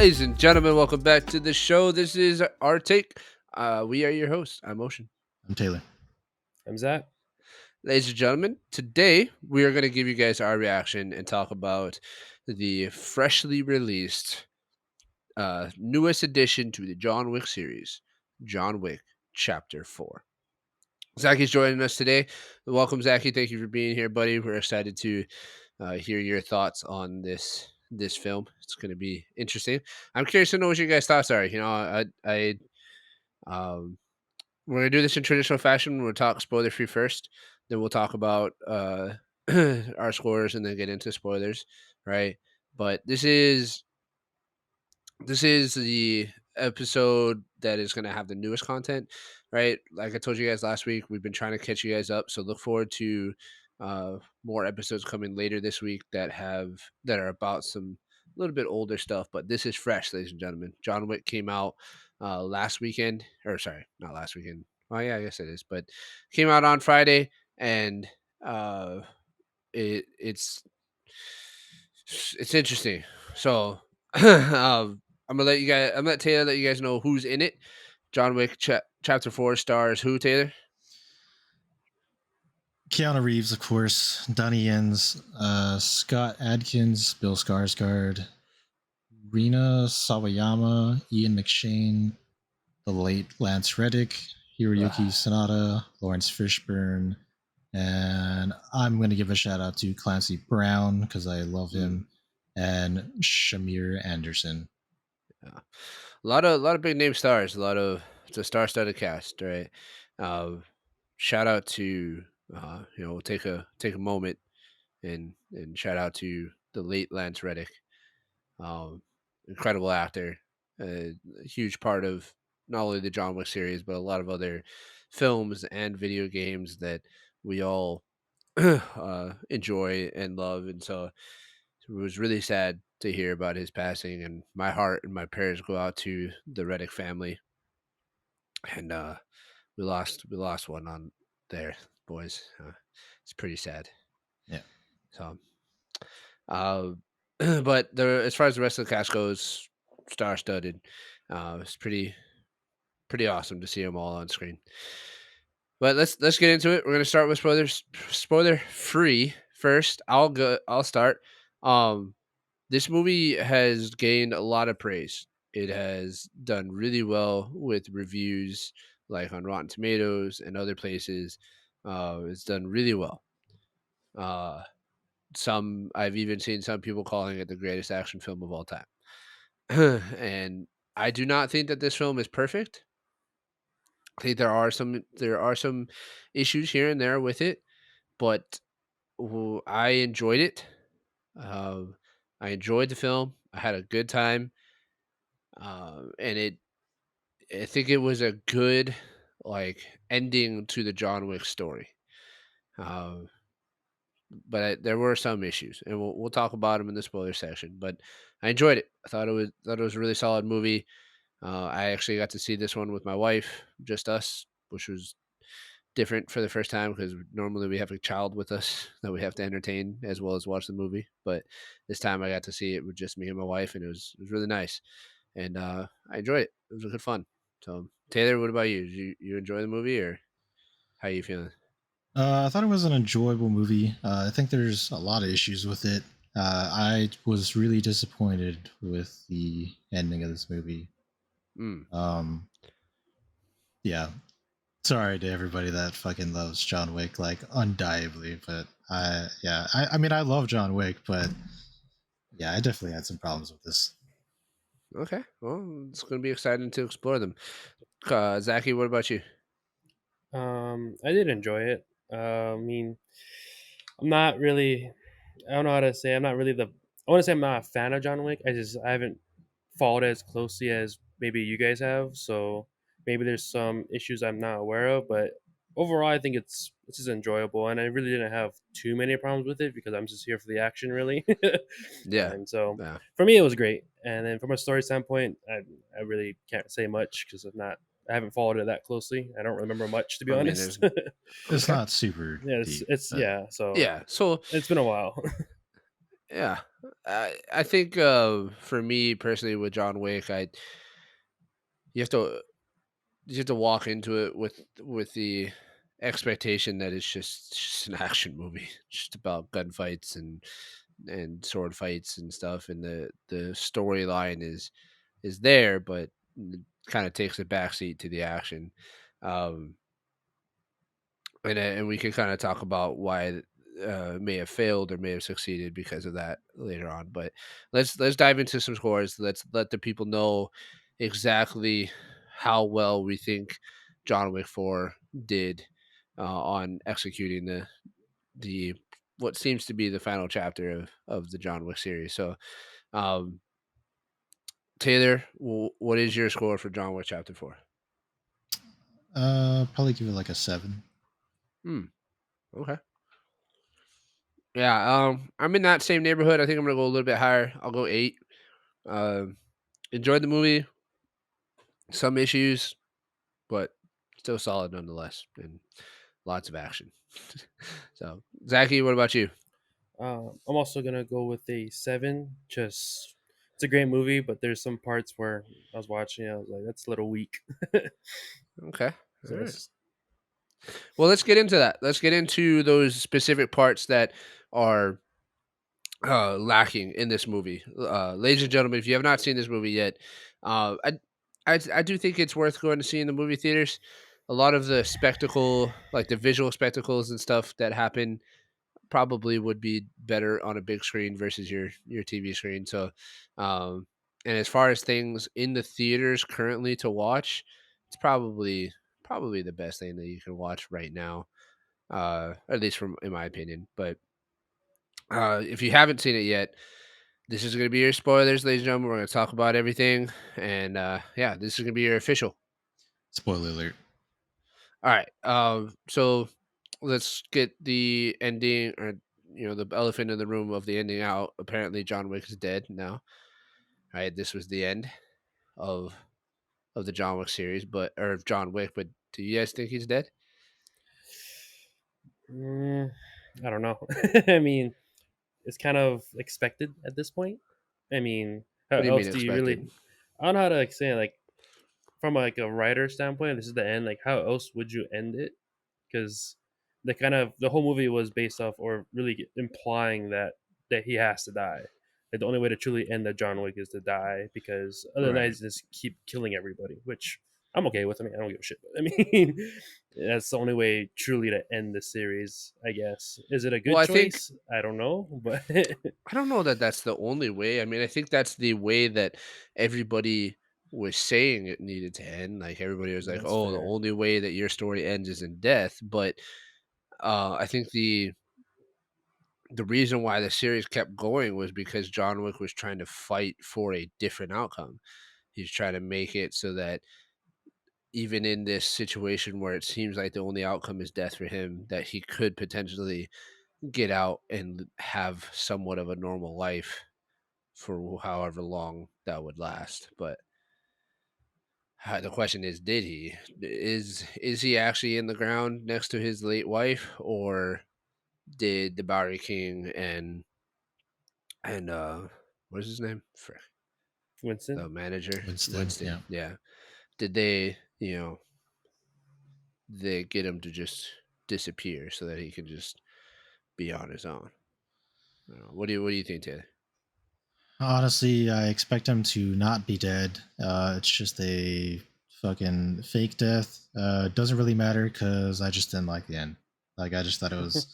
Ladies and gentlemen, welcome back to the show. This is our take. We are your hosts. I'm Ocean. I'm Taylor. I'm Zach. Ladies and gentlemen, today we are going to give you guys our reaction and talk about the freshly released newest addition to the John Wick series, John Wick Chapter 4. Zachy's joining us today. Welcome, Zachy. Thank you for being here, buddy. We're excited to hear your thoughts on this film. It's going to be interesting. I'm curious to know what your guys' thoughts are. Um, we're gonna do this in traditional fashion. We'll talk spoiler free first, then we'll talk about our scores, and then get into spoilers, right? But this is the episode that is going to have the newest content, right? Like I told you guys last week, we've been trying to catch you guys up, so look forward to more episodes coming later this week that are about some a little bit older stuff. But this is fresh, ladies and gentlemen. John Wick came out last weekend, or sorry, not last weekend. Well, yeah, I guess it is, but came out on Friday, and uh, it's interesting. So I'm gonna let you guys. I'm gonna Taylor let you guys know who's in it. John Wick Chapter 4 stars who, Taylor? Keanu Reeves, of course, Donnie Yen's, Scott Adkins, Bill Skarsgård, Rina Sawayama, Ian McShane, the late Lance Reddick, Hiroyuki Sanada, Lawrence Fishburne, and I'm going to give a shout out to Clancy Brown because I love him, and Shamir Anderson. Yeah. A lot of big name stars. It's a star-studded cast, right? Shout out to we'll take a moment and shout out to the late Lance Reddick. Incredible actor, a huge part of not only the John Wick series but a lot of other films and video games that we all enjoy and love. And so it was really sad to hear about his passing. And my heart and my prayers go out to the Reddick family. And we lost one on there, boys. It's pretty sad. Yeah. So, uh, but as far as the rest of the cast goes, star studded. It's pretty awesome to see them all on screen. But let's get into it. We're gonna start with spoiler free first. I'll start. Um, this movie has gained a lot of praise. It has done really well with reviews, like on Rotten Tomatoes and other places. It's done really well. Uh, some I've even seen some people calling it the greatest action film of all time. And I do not think that this film is perfect. I think there are some issues here and there with it, but I enjoyed it. Um, I enjoyed the film. I had a good time, and I think it was a good like ending to the John Wick story. Um, but there were some issues, and we'll talk about them in the spoiler section. But I enjoyed it. I thought it was a really solid movie. I actually got to see this one with my wife, just us, which was different for the first time because normally we have a child with us that we have to entertain as well as watch the movie. But this time I got to see it with just me and my wife, and it was really nice, and I enjoyed it. It was a good fun. So Taylor, what about you? Did you enjoy the movie, or how you feeling? I thought it was an enjoyable movie. I think there's a lot of issues with it. I was really disappointed with the ending of this movie. Mm. Um, yeah, sorry to everybody that fucking loves John Wick, like undeniably, but I mean, I love John Wick, but yeah, I definitely had some problems with this. Okay, well, it's going to be exciting to explore them. Zachy, what about you? I did enjoy it. I mean, I'm not really. I don't know how to say. I'm not really the. I want to say I'm not a fan of John Wick. I haven't followed it as closely as maybe you guys have. So maybe there's some issues I'm not aware of. But overall, I think it's just enjoyable, and I really didn't have too many problems with it because I'm just here for the action, really. Yeah, And so yeah. for me, it was great. And then from a story standpoint, I really can't say much because I haven't followed it that closely. I don't remember much to be I mean, honest. there's It's okay. not super Yeah, deep, it's but yeah. So Yeah, so it's been a while. Yeah, I think for me personally with John Wick, I you have to you have to walk into it with the expectation that it's just an action movie, just about gunfights and sword fights and stuff, and the storyline is there, but kind of takes a backseat to the action. Um, and we can kind of talk about why it may have failed or may have succeeded because of that later on. But let's dive into some scores. Let's let the people know exactly how well we think John Wick 4 did on executing the what seems to be the final chapter of the John Wick series. So, um, Taylor, what is your score for John Wick Chapter 4? Probably give it like a 7. Hmm. Okay. Yeah. I'm in that same neighborhood. I think I'm gonna go a little bit higher. I'll go 8. Um, enjoyed the movie. Some issues, but still solid nonetheless, and lots of action. So, Zachy, what about you? I'm also gonna go with a 7. Just it's a great movie, but there's some parts where I was watching, I was like, that's a little weak. Okay. All So right. that's Well, let's get into that. Let's get into those specific parts that are lacking in this movie. Ladies and gentlemen, if you have not seen this movie yet, I do think it's worth going to see in the movie theaters. A lot of the spectacle, like the visual spectacles and stuff that happen, probably would be better on a big screen versus your TV screen. So, um, and as far as things in the theaters currently to watch, it's probably the best thing that you can watch right now, at least from in my opinion. But if you haven't seen it yet, this is going to be your spoilers, ladies and gentlemen. We're going to talk about everything, and yeah, this is going to be your official. Spoiler alert. All right. So let's get the ending, or the elephant in the room of the ending out. Apparently, John Wick is dead now. All right. This was the end of the John Wick series, but or of John Wick. But do you guys think he's dead? mm, I don't know. I mean, it's kind of expected at this point. I mean, how What do you mean else do you expected? really? I don't know how to like, say, like, from like a writer standpoint. This is the end. Like, how else would you end it? Because the whole movie was based off, or really implying that he has to die. Like, the only way to truly end the John Wick is to die, because other than that, Right. he's just keep killing everybody, which I'm okay with. I mean, I don't give a shit. I mean, that's the only way truly to end the series, I guess. Is it a Well, good I think choice? I don't know, but I don't know that that's the only way. I mean, I think that's the way that everybody was saying it needed to end. Like everybody was like, that's "Oh, the fair. only way that your story ends is in death." But I think the reason why the series kept going was because John Wick was trying to fight for a different outcome. He's trying to make it so that even in this situation where it seems like the only outcome is death for him, that he could potentially get out and have somewhat of a normal life for however long that would last. But the question is, did he? Is he actually in the ground next to his late wife, or did the Bowery King and what is his name? Frick, the Winston. manager Winston, Winston. yeah. Yeah, did they get him to just disappear so that he can just be on his own? I don't know. What do you think, Taylor? Honestly, I expect him to not be dead. It's just a fucking fake death. Doesn't really matter because I just didn't like the end. Like, I just thought it was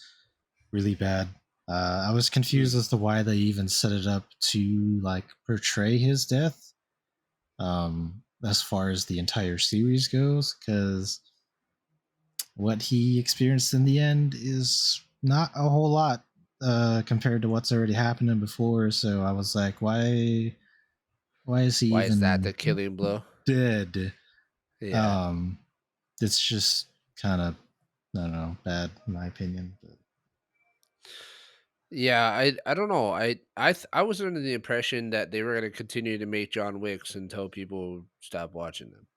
really bad. I was confused Hmm. as to why they even set it up to like portray his death. As far as the entire series goes, because what he experienced in the end is not a whole lot compared to what's already happening before. So I was like, why is he Why is that even the killing blow? dead? Yeah. Um, it's just kind of, I don't know, bad in my opinion. But Yeah, I don't know. I was under the impression that they were going to continue to make John Wicks until people stopped watching them.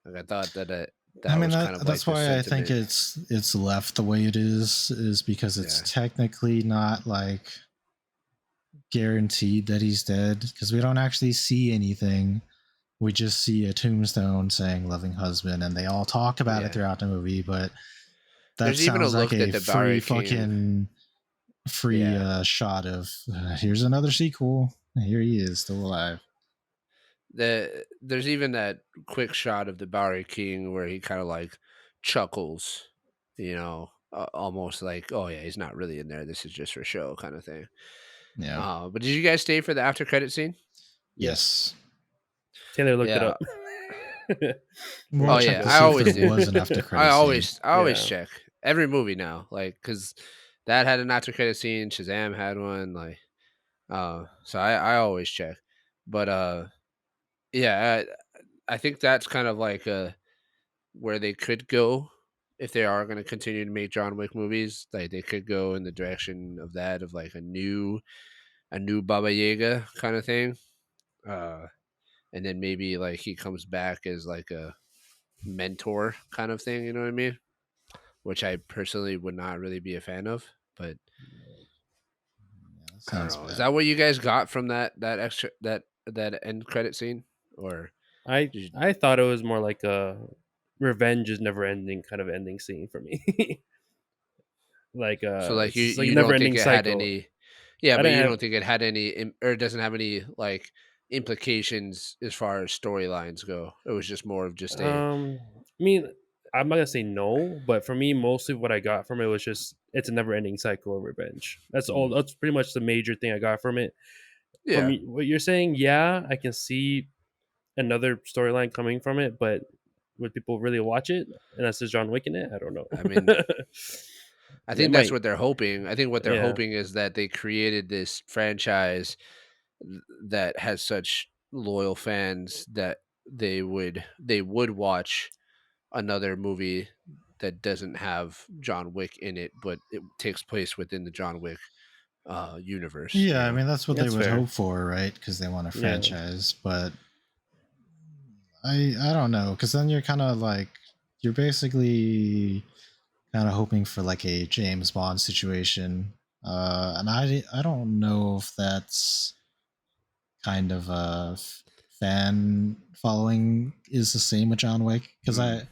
Like I thought that I that mean was kind of like that's the why I think sentiment. it's left the way it is because it's Yeah. technically not like guaranteed that he's dead because we don't actually see anything. We just see a tombstone saying "loving husband," and they all talk about it Yeah. throughout the movie. But that There's even a sounds like look that a the Bowery King. free Yeah. shot of here's another sequel. Here he is, still alive. There's even that quick shot of the Bowery King where he kind of like chuckles, almost like, oh yeah, he's not really in there. This is just for show, kind of thing. Yeah. But did you guys stay for the after credit scene? Yes. Yes. Taylor looked it Yeah. up. Well, Oh I Yeah, checked yeah, to I see if there always do. was an after I credit scene. always I always yeah. check every movie now, like because that had an after credit scene. Shazam had one, like so I always check. But yeah, I think that's kind of like where they could go if they are going to continue to make John Wick movies. Like they could go in the direction of that, of like a new Baba Yaga kind of thing. Uh, and then maybe like he comes back as like a mentor kind of thing. You know what I mean? Which I personally would not really be a fan of. But Yeah, that I don't sounds know. Is bad. that what you guys got from that extra that end credit scene, or I did you, I thought it was more like a revenge is never ending kind of ending scene for me. Like so like it's you just like a you never don't think ending it had cycle. any? Yeah, I but didn't you have don't think it had any, or it doesn't have any like implications as far as storylines go. It was just more of just a. I mean, I'm not gonna say no, but for me, mostly what I got from it was just it's a never ending cycle of revenge. That's all. Mm, That's pretty much the major thing I got from it. From yeah, what you're saying, yeah, I can see another storyline coming from it, but would people really watch it? And that's just John Wick in it. I don't know. I mean, I They think that's might. what they're hoping. I think what they're Yeah. hoping is that they created this franchise that has such loyal fans that they would watch another movie that doesn't have John Wick in it, but it takes place within the John Wick universe. Yeah, I mean that's what they That's would fair. hope for, right? Because they want a Yeah. franchise. But I don't know, because then you're kind of like you're basically kind of hoping for like a James Bond situation, and I don't know if that's kind of fan following is the same with John Wick because Mm.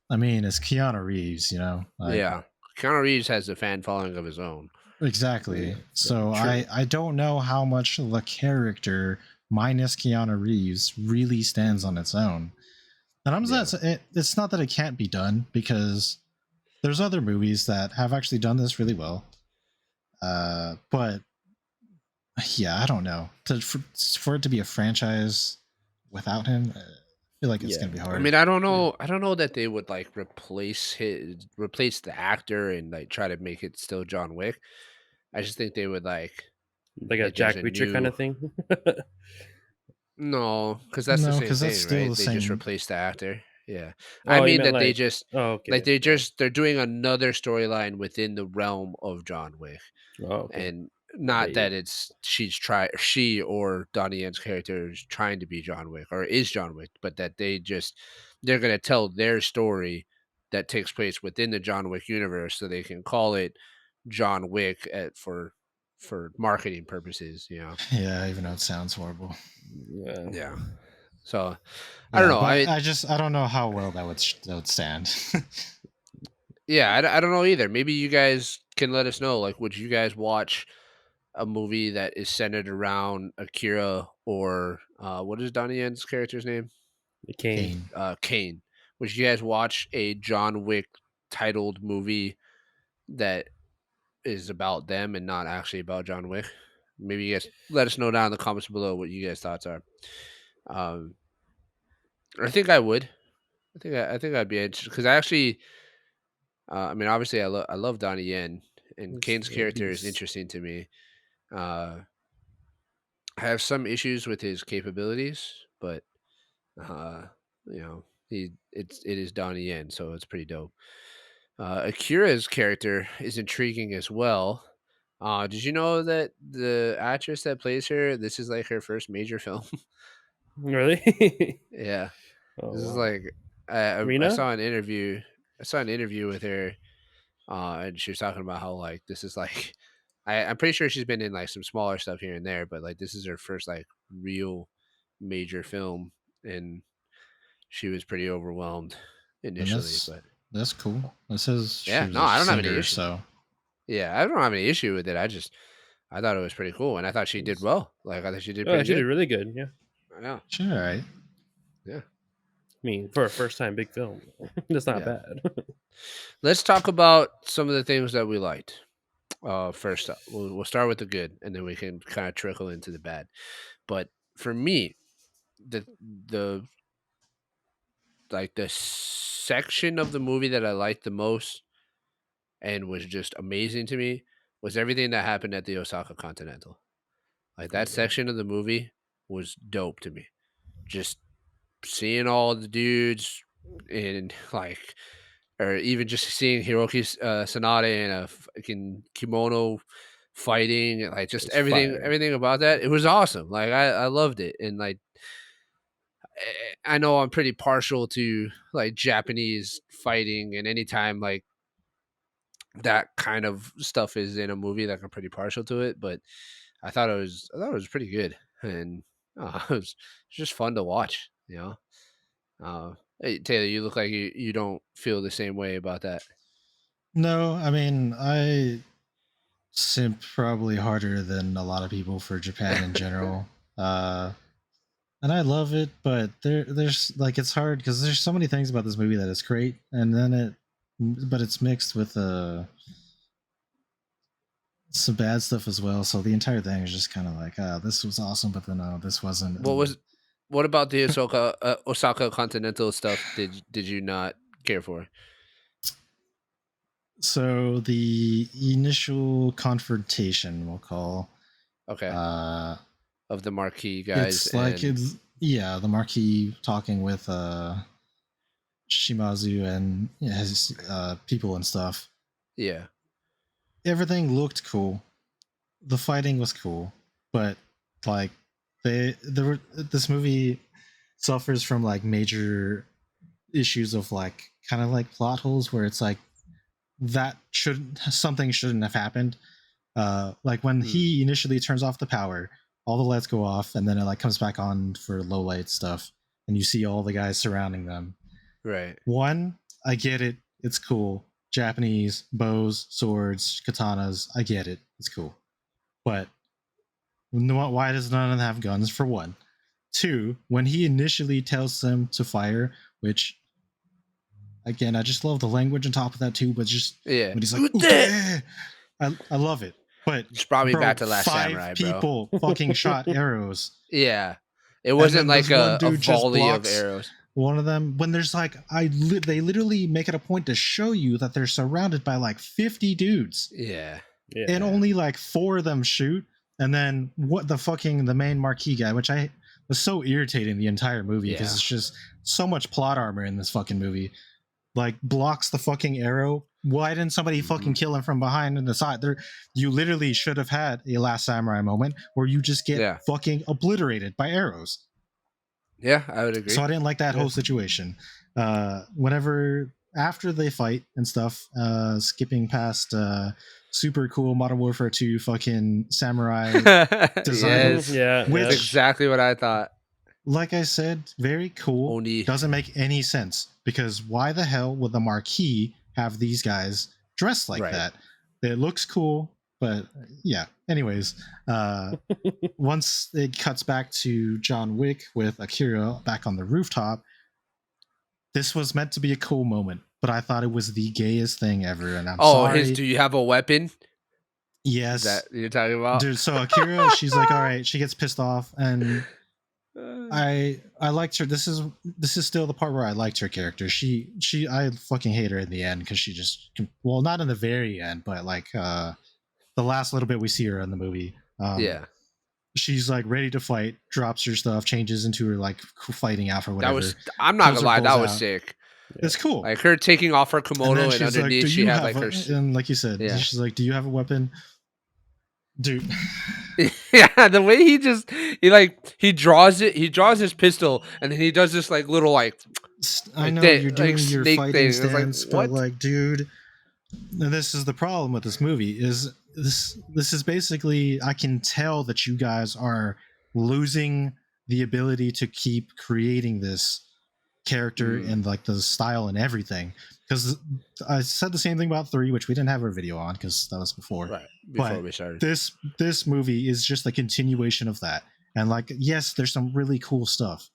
I mean it's Keanu Reeves, you know, like Yeah, Keanu Reeves has a fan following of his own. exactly. Yeah. So True. I don't know how much the character minus Keanu Reeves really stands on its own. And I'm Yeah. not. It's not that it can't be done because there's other movies that have actually done this really well. But yeah, I don't know. For it to be a franchise without him, I feel like it's Yeah. gonna be I hard. mean, I don't know. I don't know that they would like replace the actor and like try to make it still John Wick. I just think they would Like a like there's Jack a Reacher kind new. of thing. No, because that's the No, same because that's thing, still right? the They just same. replace the actor. Yeah, I Oh, you mean meant that they like just oh, like okay. Yeah. they're doing another storyline within the realm of John Wick. Oh, okay. And not They that she or Donnie Yen's character is trying to be John Wick or is John Wick, but that they're gonna tell their story that takes place within the John Wick universe, so they can call it John Wick for marketing purposes. Yeah, even though it sounds horrible. yeah. Yeah. So I don't Yeah, know. but I don't know how well that would stand. Yeah, I don't know either. Maybe you guys can let us know. Like, would you guys watch a movie that is centered around Akira or what is Donnie Yen's character's name? Kane. Kane. Kane. Would you guys watch a John Wick titled movie that is about them and not actually about John Wick? Maybe you guys let us know down in the comments below what you guys' thoughts are. Um, I think I would. I think I'd be interested because I actually, I mean, obviously, I love Donnie Yen, and It's Kane's a character is beast. interesting to me. Uh, I have some issues with his capabilities, but uh, it is Donnie Yen, so it's pretty dope. Akira's character is intriguing as well. Did you know that the actress that plays her, this is like her first major film? Really? Yeah, Oh this is wow. like I Rena? saw an interview. I saw an interview with her, and she was talking about how like this is like I'm pretty sure she's been in like some smaller stuff here and there, but like this is her first like real major film, and she was pretty overwhelmed And initially. But that's cool. It says she yeah, was no, a I don't have any singer, issue. so Yeah, I don't have any issue with it. I thought it was pretty cool, and I thought she did well. Like I thought she did Oh, pretty she did good. really good. Yeah, Yeah, she's all right. yeah, I mean, for a first time big film, that's not yeah. bad. Let's talk about some of the things that we liked. First up, we'll start with the good, and then we can kind of trickle into the bad. But for me, the the the section of the movie that I liked the most and was just amazing to me was everything that happened at the Osaka Continental. Like that Okay. section of the movie was dope to me. Just seeing all the dudes in like, or even just seeing Hiroki Sanada in a fucking kimono fighting, like just It's everything, fire. everything about that. It was awesome. Like I loved it, and like I know I'm pretty partial to like Japanese fighting, and anytime like that kind of stuff is in a movie, like I'm pretty partial to it. But I thought it was pretty good, and it was just fun to watch. You know, hey, Taylor, you look like you don't feel the same way about that. No, I mean I simp probably harder than a lot of people for Japan in general. Uh, and I love it, but there's like it's hard because there's so many things about this movie that is great, and then but it's mixed with some bad stuff as well. So the entire thing is just kind of like, this was awesome, but then this wasn't. What was what about the Osaka Continental stuff? Did you not care for? So the initial confrontation, we'll call, Okay, uh, of the marquee guys it's like and the Marquis talking with Shimazu and his people and stuff. yeah, Everything looked cool. The fighting was cool, but like this movie suffers from like major issues of like kind of like plot holes where it's like that should something shouldn't have happened. Like when he initially turns off the power, all the lights go off, and then it like comes back on for low light stuff, and you see all the guys surrounding them. right, One, I get it. It's cool. Japanese bows, swords, katanas. I get it. It's cool. But why does none of them have guns? For one. Two, when he initially tells them to fire, which again, I just love the language on top of that too. But just yeah. when he's like, That okay, I love it. But just brought me bro, back to Last five Samurai, bro. people fucking shot arrows, Yeah, it and wasn't then this like one a dude just volley of blocks arrows. one of them. When there's like, they literally make it a point to show you that they're surrounded by like 50 dudes, Yeah, Yeah. and only like 4 of them shoot. And then the main marquee guy, which I was so irritating the entire movie because Yeah. it's just so much plot armor in this fucking movie. Like blocks the fucking arrow. Why didn't somebody fucking kill him from behind and the side? You literally should have had a Last Samurai moment where you just get Yeah. fucking obliterated by arrows. Yeah, I would agree. So I didn't like that Yeah. whole situation. Whenever after they fight and stuff, skipping past super cool Modern Warfare 2 fucking samurai design, Yes, Yeah. which that's exactly what I thought. like I said, very cool. Only Doesn't make any sense because why the hell would the marquee have these guys dressed like Right. that? It looks cool, but yeah. Anyways, once it cuts back to John Wick with Akira back on the rooftop, this was meant to be a cool moment, but I thought it was the gayest thing ever, and I'm sorry. his do you have a weapon? Is Yes, that you're talking about? dude. So Akira, she's like, all right, she gets pissed off, and I liked her. This is still the part where I liked her character. I fucking hate her in the end because she just, well, not in the very end, but like the last little bit we see her in the movie. Yeah, She's like ready to fight, drops her stuff, changes into her like fighting outfit or that whatever. was. I'm not Pulls gonna her lie, that clothes was out. sick. It's cool. Like her taking off her And kimono then and she's like, underneath "Do she you had have?" like her. And like you said, Yeah. she's like, "Do you have a weapon?" Dude, Yeah, the way he draws his pistol and then he does this like little like I like know that you're like doing your snake fighting thing. It was like stance, but what? like, dude, this is the problem with this movie is this is basically, I can tell that you guys are losing the ability to keep creating this character Mm, and like the style and everything, because I said the same thing about 3, which we didn't have a video on because that was before. right before But we started. this movie is just a continuation of that. And like, yes, there's some really cool stuff,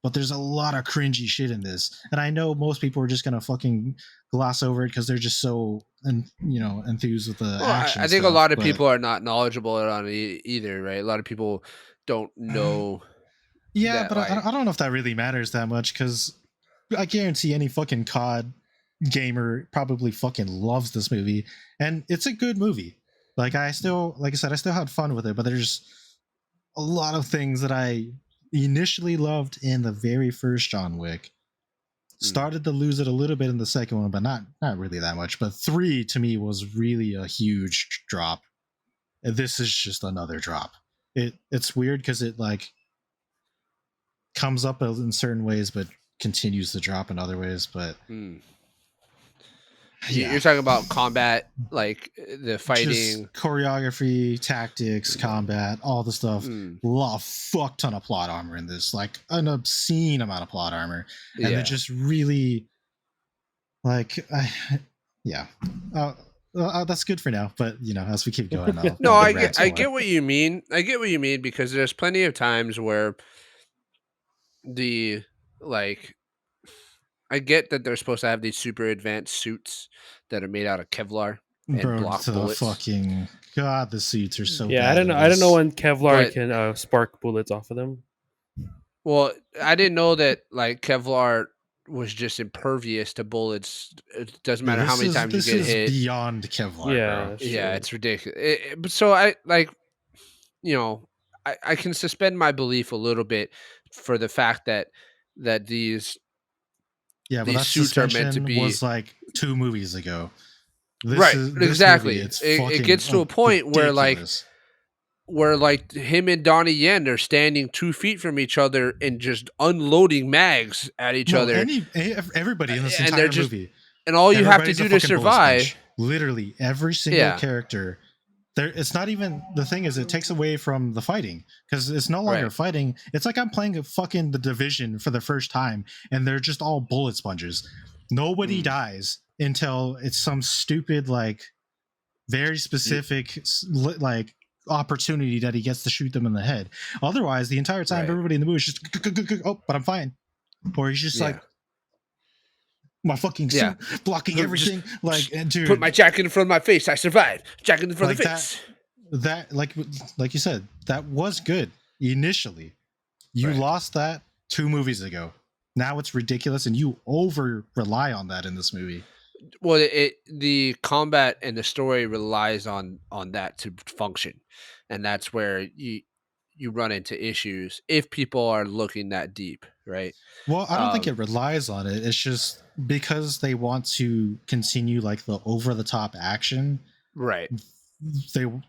but there's a lot of cringy shit in this. And I know most people are just gonna fucking gloss over it because they're just so enthused with the Well, action I and think a stuff. lot of But people are not knowledgeable on it either, right? A lot of people don't know yeah, that, but like, I don't know if that really matters that much, because I guarantee any fucking COD gamer probably fucking loves this movie, and it's a good movie. Like, like I said, I still had fun with it, but there's a lot of things that I initially loved in the very first John Wick. mm, Started to lose it a little bit in the second one, but not really that much. But 3 to me was really a huge drop. And this is just another drop. It's weird because it like comes up in certain ways, but continues to drop in other ways. But mm. yeah, You're talking about combat, like the just fighting. choreography, tactics, combat, all the stuff. Mm, A fuck ton of plot armor in this, like an obscene amount of plot armor, and they're yeah. just really like, yeah. Uh, that's good for now, but as we keep going, I'll No, probably rant I more. get what you mean. I get what you mean because there's plenty of times where the like I get that they're supposed to have these super advanced suits that are made out of Kevlar and Bro, block to the bullets. fucking god, the suits are so Yeah, I bad don't in know. I don't know this. when Kevlar But can spark bullets off of them. well, I didn't know that like Kevlar was just impervious to bullets. It doesn't Dude, matter how this many is times you this get is hit. beyond Kevlar, Yeah, bro. that's Yeah, true. it's ridiculous. But so I like, you know, I can suspend my belief a little bit for the fact that these Yeah, but these that suits are meant to suspension be was like 2 movies ago. right. This movie. Exactly. It's It fucking gets to a point ridiculous. where like him and Donnie Yen are standing 2 feet from each other and just unloading mags at each No, other, everybody in this and they're entire just movie, and all you have to everybody's a do to fucking bullet survive. sponge. Literally every single Yeah. character. There, it's not even, the thing is, it takes away from the fighting because it's no longer Right. fighting. It's like I'm playing a fucking the Division for the first time, and they're just all bullet sponges. Nobody Mm. dies until it's some stupid, like, very You, specific like opportunity that he gets to shoot them in the head. Otherwise, the entire time, right. everybody in the movie is just oh, but I'm fine. Or he's just like, Yeah. my fucking Yeah. suit blocking Just everything. Like, and put dude, my jacket in front of my face. I survived. Jacket in front of like the that face. that like you said, that was good initially. You Right. lost that 2 movies ago. Now it's ridiculous, and you over rely on that in this movie. Well, the combat and the story relies on that to function, and that's where you run into issues if people are looking that deep, right? Well, I don't think it Um, relies on it. It's just because they want to continue like the over the top action, right.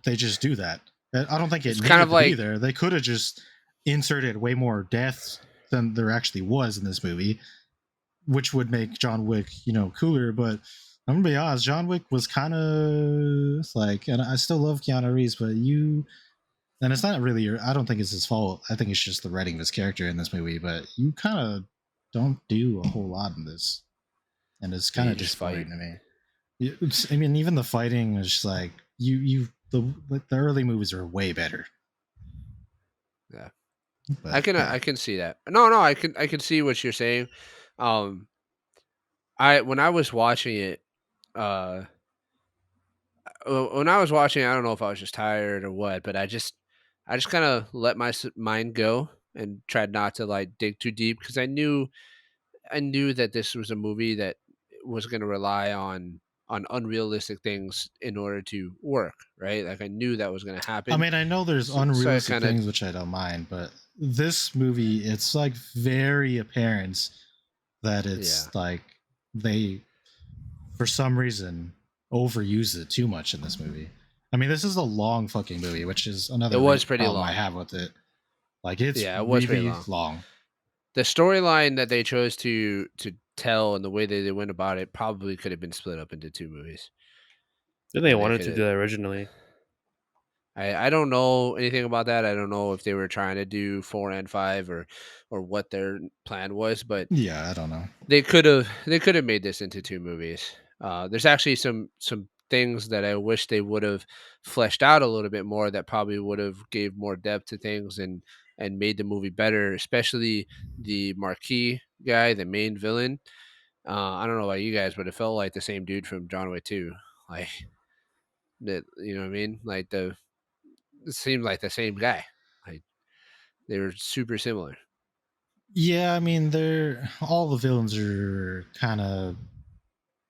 they just do that. I don't think it It's kind needed of to be like there. They could have just inserted way more deaths than there actually was in this movie, which would make John Wick, cooler. But I'm gonna be honest, John Wick was kind of like, and I still love Keanu Reeves, but and it's not really I don't think it's his fault. I think it's just the writing of his character in this movie. But you kind of don't do a whole lot in this, and it's kind you of just disappointing fight. to me. I mean, even the fighting is just like the early movies are way better. Yeah, But yeah, I can see that. No, I can see what you're saying. Um, I when I was watching it, uh, when I was watching, I don't know if I was just tired or what, but I just kind of let my mind go and tried not to like dig too deep because I knew that this was a movie that was going to rely on unrealistic things in order to work, right? Like I knew that was going to I happen, mean, I know there's so I unrealistic kind of things which I don't mind, but this movie, it's like very apparent that yeah, it's like they, for some reason, overuse it too much in this movie. I mean, this is a long fucking movie, which is it another was pretty problem I long. have with it. Like, it's Yeah, it was pretty really long. long. The storyline that they chose to tell and the way that they went about it probably could have been split up into 2 movies. Then they They wanted could to have do that originally. I don't know anything about that. I don't know if they were trying to do 4 and 5 or what their plan was, but Yeah, I don't know. they could have made this into 2 movies. There's actually some things that I wish they would have fleshed out a little bit more that probably would have gave more depth to things and made the movie better, especially the marquee guy, the main villain. I don't know about you guys, but it felt like the same dude from John Wick 2. Like that, you know what I mean? Like it seemed like the same guy. Like they were super similar. Yeah, I mean, they're all the villains are kind of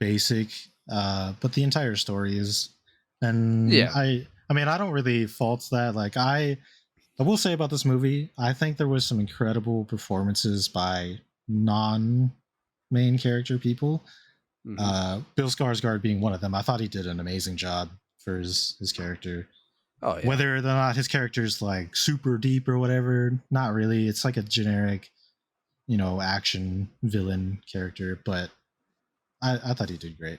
basic, but the entire story is, and Yeah. I mean, I don't really fault that. Like, I will say about this movie, I think there was some incredible performances by non-main character people. Hmm. Bill Skarsgård being one of them. I thought he did an amazing job for his character. Oh yeah. Whether or not his character's like super deep or whatever, not really. It's like a generic, action villain character, but I thought he did great.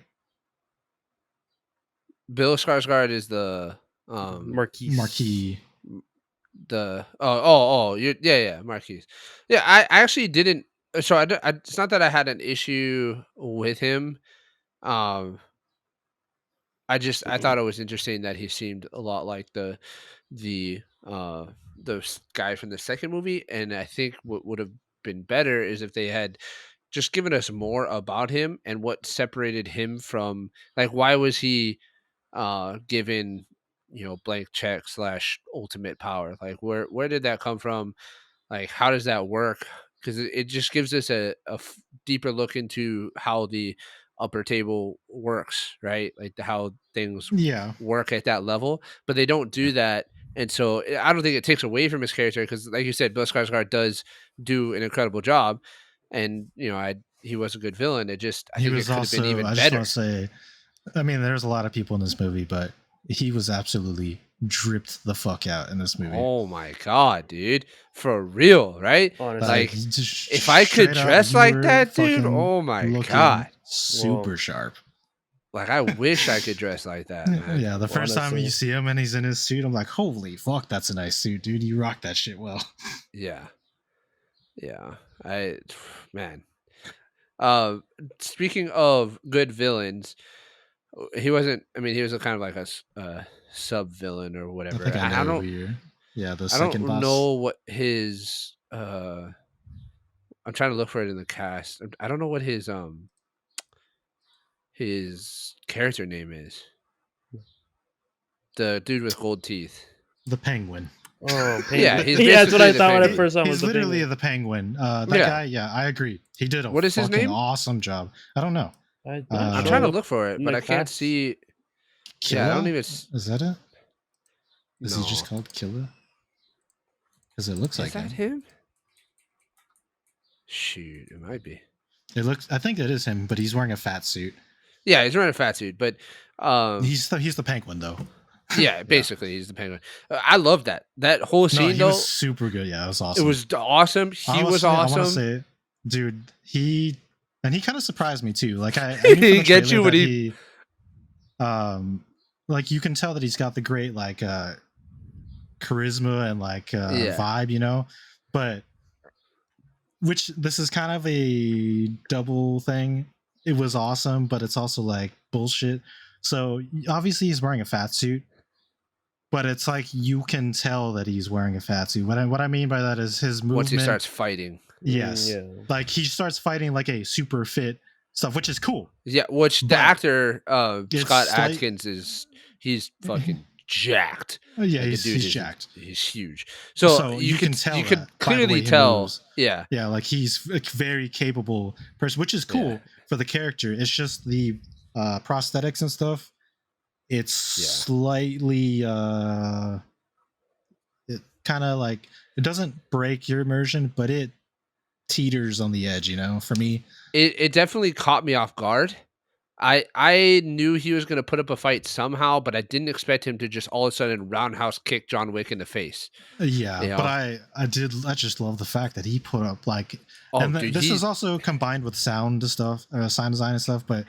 Bill Skarsgård is the Marquise. Marquis. yeah, Marquise. Yeah, I actually didn't. So it's not that I had an issue with him. Um, I thought it was interesting that he seemed a lot like the guy from the second movie, and I think what would have been better is if they had just given us more about him and what separated him from, like, why was he given, blank check slash ultimate power? Like, where did that come from? Like, how does that work? Because it just gives us a deeper look into how the upper table works, right? Like how things Yeah, work at that level, but they don't do that. And so I don't think it takes away from his character because, like you said, Bill Skarsgård does do an incredible job, and he was a good villain. I he think it was could have been also. even I just better. want to say, I mean, there's a lot of people in this movie, but he was absolutely dripped the fuck out in this movie. Oh my god, dude. For real, right? Like, Honestly. Like, just if I could straight up, dress you like were that, dude, fucking oh my looking god. super Well, sharp. Like, I wish I could dress like that, man. Yeah, the first time you honestly. see him and he's in his suit, I'm like, holy fuck, that's a nice suit, dude. You rock that shit well. Yeah. Yeah. Man. Uh, Speaking of good villains, he wasn't. I mean, he was a kind of like sub villain or I whatever. think I And I know who don't. you're. Yeah, the I second don't boss. know what his. I'm trying to look for it in the cast. I don't know what his character name is. The dude with gold teeth. The penguin. Oh, Yeah, penguin. he's Yeah, that's what basically I the thought when I penguin. first saw him was He's the literally penguin. the penguin. That Yeah. guy, yeah, I agree. He did a What is his fucking name? awesome job. I don't know. Not I'm trying showing to Uh, up look for it, in but the I can't cast. see. Yeah, I don't Killa? even. Is that it? Is he just No, called Killa? Because it looks is like that him. him? Shoot, it might be. It looks. I think it is him, but he's wearing a fat suit. Yeah, he's wearing a fat suit, but He's the penguin though. yeah, Yeah. basically he's the penguin. I love that whole No, scene he was though. super good. Yeah, it was It awesome. was awesome. He was I want to awesome. say, dude, he kind of surprised me too. Like I knew from He the gets trailer you what that he. um, like you can tell that he's got the great like charisma and like Yeah, vibe, but which this is kind of a double thing. It was awesome, but it's also like bullshit. So obviously he's wearing a fat suit, but it's like you can tell that he's wearing a fat suit. What I mean by that is his once he movement. starts fighting. Yes, Yeah. like he starts fighting like a super fit stuff, which is cool. Yeah, which the But actor it's Scott slight. Adkins he's fucking jacked. Yeah, Like the dude he's is jacked. he's huge. So So you can tell you could that by the clearly way he tell. moves. Yeah, Yeah, like he's a very capable person, which is yeah, cool for the character. It's just the prosthetics and stuff. It's yeah. slightly it kind of like it doesn't break your immersion, but it teeters on the edge, for me. It definitely caught me off guard. I knew he was gonna put up a fight somehow, but I didn't expect him to just all of a sudden roundhouse kick John Wick in the face. Yeah, You but know? I just love the fact that he put up like, Oh, and dude, this is he also combined with sound stuff, sound design and stuff. But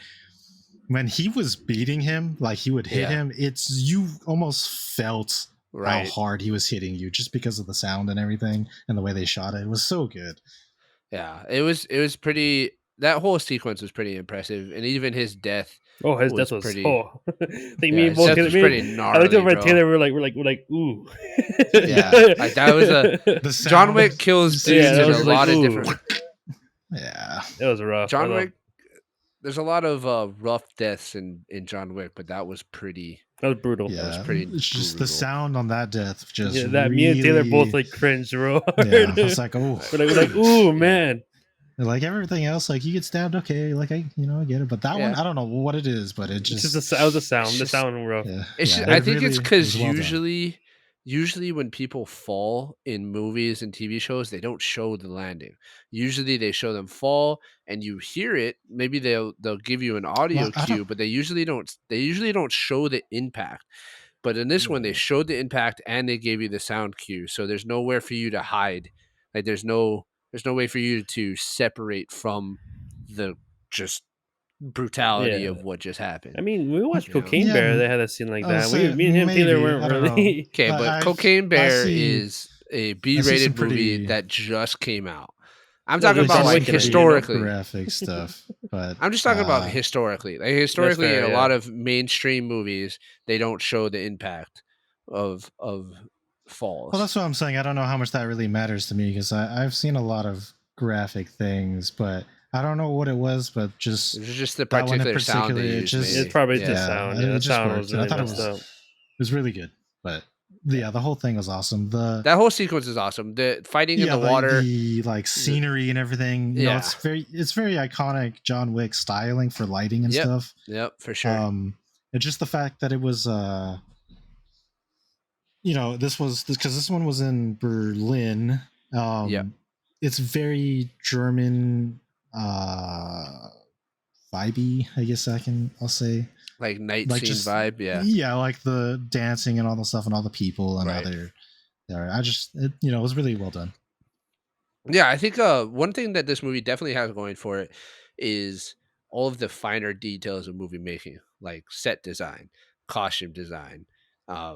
when he was beating him, like he would hit yeah. him, you almost felt how Right. hard he was hitting you just because of the sound and everything and the way they shot it. It was so good. Yeah, it was pretty. That whole sequence was pretty impressive, and even his death Oh, his was death was pretty. like me Yeah, and his both death Taylor. was pretty I looked gnarly, over at bro. Taylor. We're like, ooh. Yeah. Like that was a The John sound, Wick kills Yeah, dudes that in was a just like seriously. lot of ooh. different. Yeah. It was rough. I John love. Wick. There's a lot of rough deaths in John Wick, but that was pretty. That was brutal. That was Yeah. pretty It's just the brutal. sound on that death just Yeah, that me and Taylor both really. like cringed real Yeah. hard. I was like, oh. We're like, ooh, Yeah, man. Like everything else, like you get stabbed, okay, like I get it, but that one, yeah. I don't know what it is, but it It's just just, that was the It's sound. The just sound rough. yeah, I it think it's really, it was because well done. usually when people fall in movies and TV shows, they don't show the landing. Usually they show them fall and you hear it. Maybe they'll give you an Well, audio I don't. cue, but they usually don't show the impact. But in this one, they No. showed the impact and they gave you the sound cue. So there's nowhere for you to hide. Like there's no way for you to separate from the just brutality Yeah. of what just I happened. mean, we watched You know? Cocaine Yeah, Bear. They had a scene like I would that. say Me and him, Taylor, maybe. weren't I don't know. really. Okay, but Cocaine I Bear see. is a I see some B-rated movie pretty. that just came out. I'm No, talking there's I about see John like some Wick in it. You didn't know? pretty historically. graphic stuff, but I'm just talking about historically. Like That's historically, in fair. a Yeah. lot of mainstream movies, they don't show the impact of well, falls. that's what I'm saying. I don't know how much that really matters to me because I've seen a lot of graphic things, but I don't know what it was, but just It's just the that one in particular sound particular, they it use, It's maybe. just probably the Yeah, sound. Yeah, it the just sound worked, was and I really thought messed up. it was really good. But yeah, the whole thing was awesome. The that whole sequence is awesome. The fighting in yeah, the water. the like The, scenery and everything, yeah. it's very iconic John Wick styling for lighting and Yep. stuff. Yep. For sure. And just the fact that it was this was because this one was in Berlin. Yep. um it's very German, uh vibey, I guess I'll say, Like night like scene just vibe. Yeah. yeah, like the dancing and all the stuff and all the people and how Right. they're I just it was really well done. Yeah, I think one thing that this movie definitely has going for it is all of the finer details of movie making, like set design, costume design,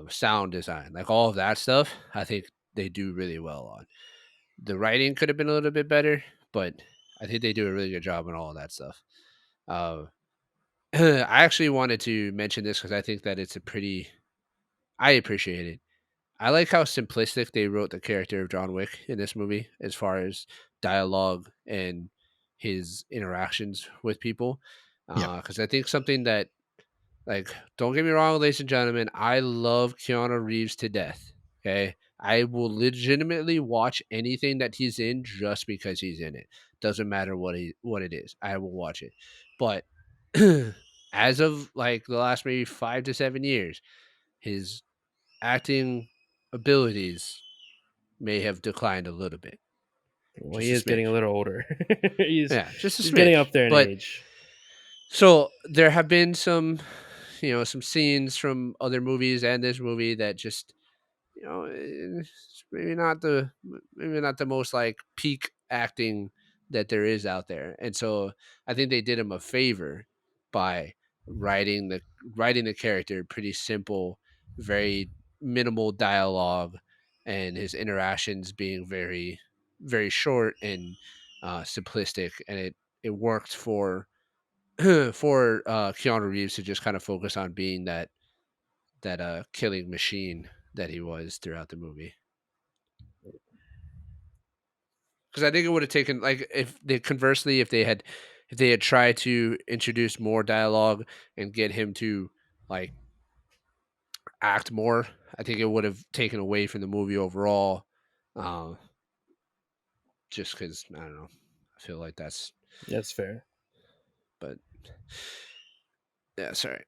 sound design, like all of that stuff. I think they do really well on. The writing could have been a little bit better, but I think they do a really good job on all of that stuff. Uh, I actually wanted to mention this because I think that it's a pretty. I appreciate it. I like how simplistic they wrote the character of John Wick in this movie as far as dialogue and his interactions with people. Yep. Because I think something that, like, don't get me wrong, ladies and gentlemen, I love Keanu Reeves to death. Okay. I will legitimately watch anything that he's in just because he's in it. Doesn't matter what it is. I will watch it. But as of like the last maybe 5 to 7 years, his acting abilities may have declined a little bit, Well, he just a is getting a smidge. little older. he's Yeah, just a he's getting smidge. up there in But age. so there have been some scenes from other movies and this movie that just it's maybe not the most like peak acting that there is out there. And so I think they did him a favor by writing the writing the character pretty simple, very minimal dialogue, and his interactions being very very short and simplistic, and it worked for for Keanu Reeves to just kind of focus on being that killing machine that he was throughout the movie. Because I think it would have taken like if they had tried to introduce more dialogue and get him to like act more, I think it would have taken away from the movie overall. Uh, just because I don't know, I feel like that's That's fair. but yeah, sorry.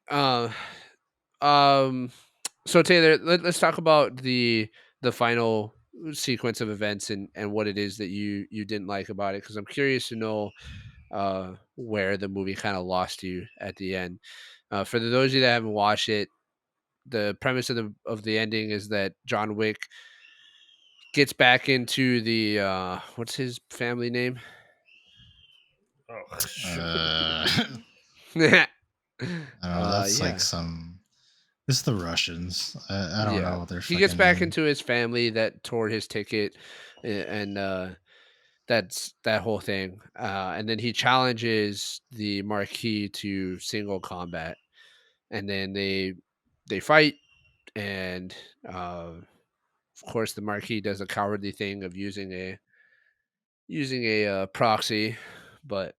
Um, so Taylor, let's talk about the final sequence of events and what it is that you didn't like about it because I'm curious to know where the movie kind of lost you at the end. For those of you that haven't watched it, the premise of the ending is that John Wick gets back into the what's his family name? Oh, I don't know. That's like Yeah. some. It's the Russians. I don't Yeah, know their he gets fucking back name. into his family that tore his ticket, and that's that whole thing. And then he challenges the Marquis to single combat, and then they fight, and of course the Marquis does a cowardly thing of using a proxy, but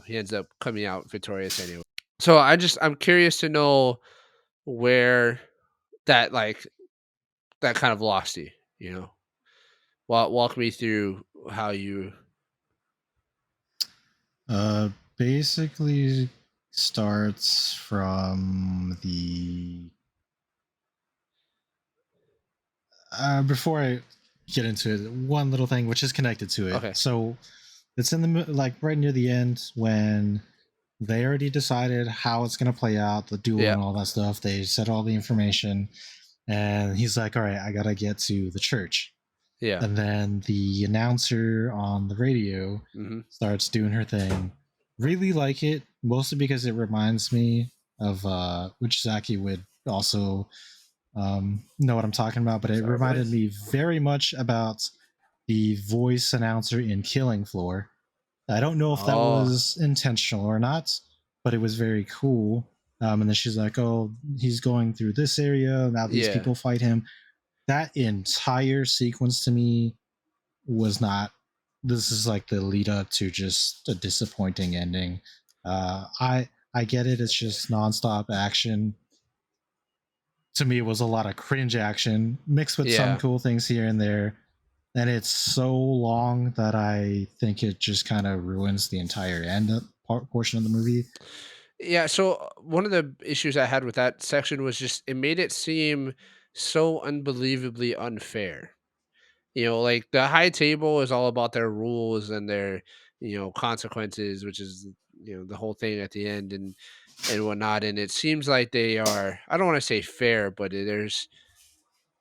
he ends up coming out victorious anyway. So I'm curious to know where that like that kind of lost you. You know, walk me through how you. Basically starts from the before I get into it, one little thing which is connected to it. Okay. So it's in the like right near the end when they already decided how it's gonna play out, the duel Yeah. and all that stuff. They said all the information, and he's like, "All right, I gotta get to the church." Yeah. And then the announcer on the radio Hmm. starts doing her thing. Really like it, mostly because it reminds me of which Zaki would also know what I'm talking about, but it Star reminded Wars. me very much about the voice announcer in Killing Floor. I don't know if that Oh, was intentional or not, but it was very cool. And then she's like, "Oh, he's going through this area. Now these yeah. people fight him." That entire sequence to me was not. This is like the lead up to just a disappointing ending. I get it. It's just nonstop action. To me, it was a lot of cringe action mixed with some Yeah. cool things here and there. And it's so long that I think it just kind of ruins the entire portion of the movie. Yeah, so one of the issues I had with that section was just it made it seem so unbelievably unfair. Like the high table is all about their rules and their, consequences, which is, the whole thing at the end and whatnot. And it seems like they are, I don't want to say fair, but there's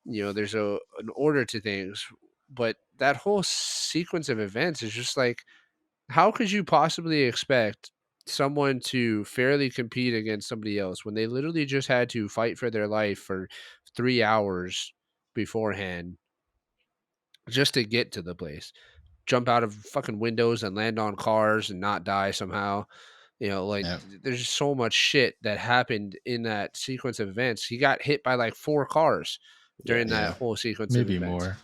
an order to things. But that whole sequence of events is just like, how could you possibly expect someone to fairly compete against somebody else when they literally just had to fight for their life for 3 hours beforehand just to get to the place? Jump out of fucking windows and land on cars and not die somehow. Like Yeah, there's just so much shit that happened in that sequence of events. He got hit by like four cars Yeah. during that yeah, whole sequence of maybe events. more.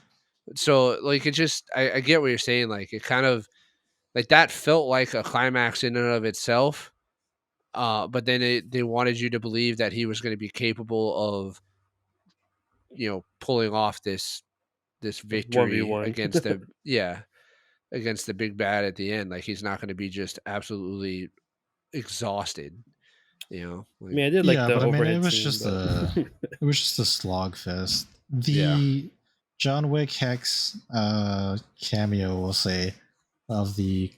So like it just I get what you're saying. Like it kind of like that felt like a climax in and of itself. But then they wanted you to believe that he was going to be capable of, pulling off this One v victory one. against the yeah, against the big bad at the end. Like he's not going to be just absolutely exhausted, I like mean, I did like Yeah, the but I mean, overhead scene, but it was just a slog fest. yeah. The John Wick Hex cameo, we'll say, of the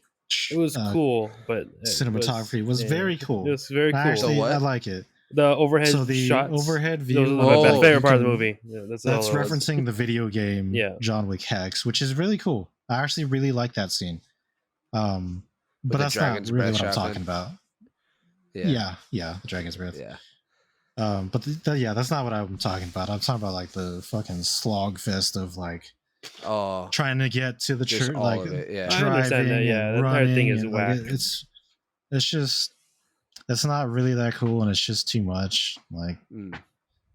it was cool. But it was cinematography was yeah, very it cool. was very The cool. I what? like it. The So overhead the shots. overhead Those are view my of Oh, favorite you part of the can movie. Yeah, that's that's all it was. referencing the video game Yeah, John Wick Hex, which is really cool. I actually really like that scene. Um, with but the that's not dragon's really breath what I'm shotgun. talking about. Yeah, Yeah, yeah, the Dragon's Breath. yeah. But yeah, that's not what I'm talking about. I'm talking about like the fucking slog fest of like Oh, trying to get to the just church, all like of it. Yeah. I understand that. driving Yeah, and the entire thing running, is and like whack. it's just it's not really that cool, and it's just too much. Like Mm.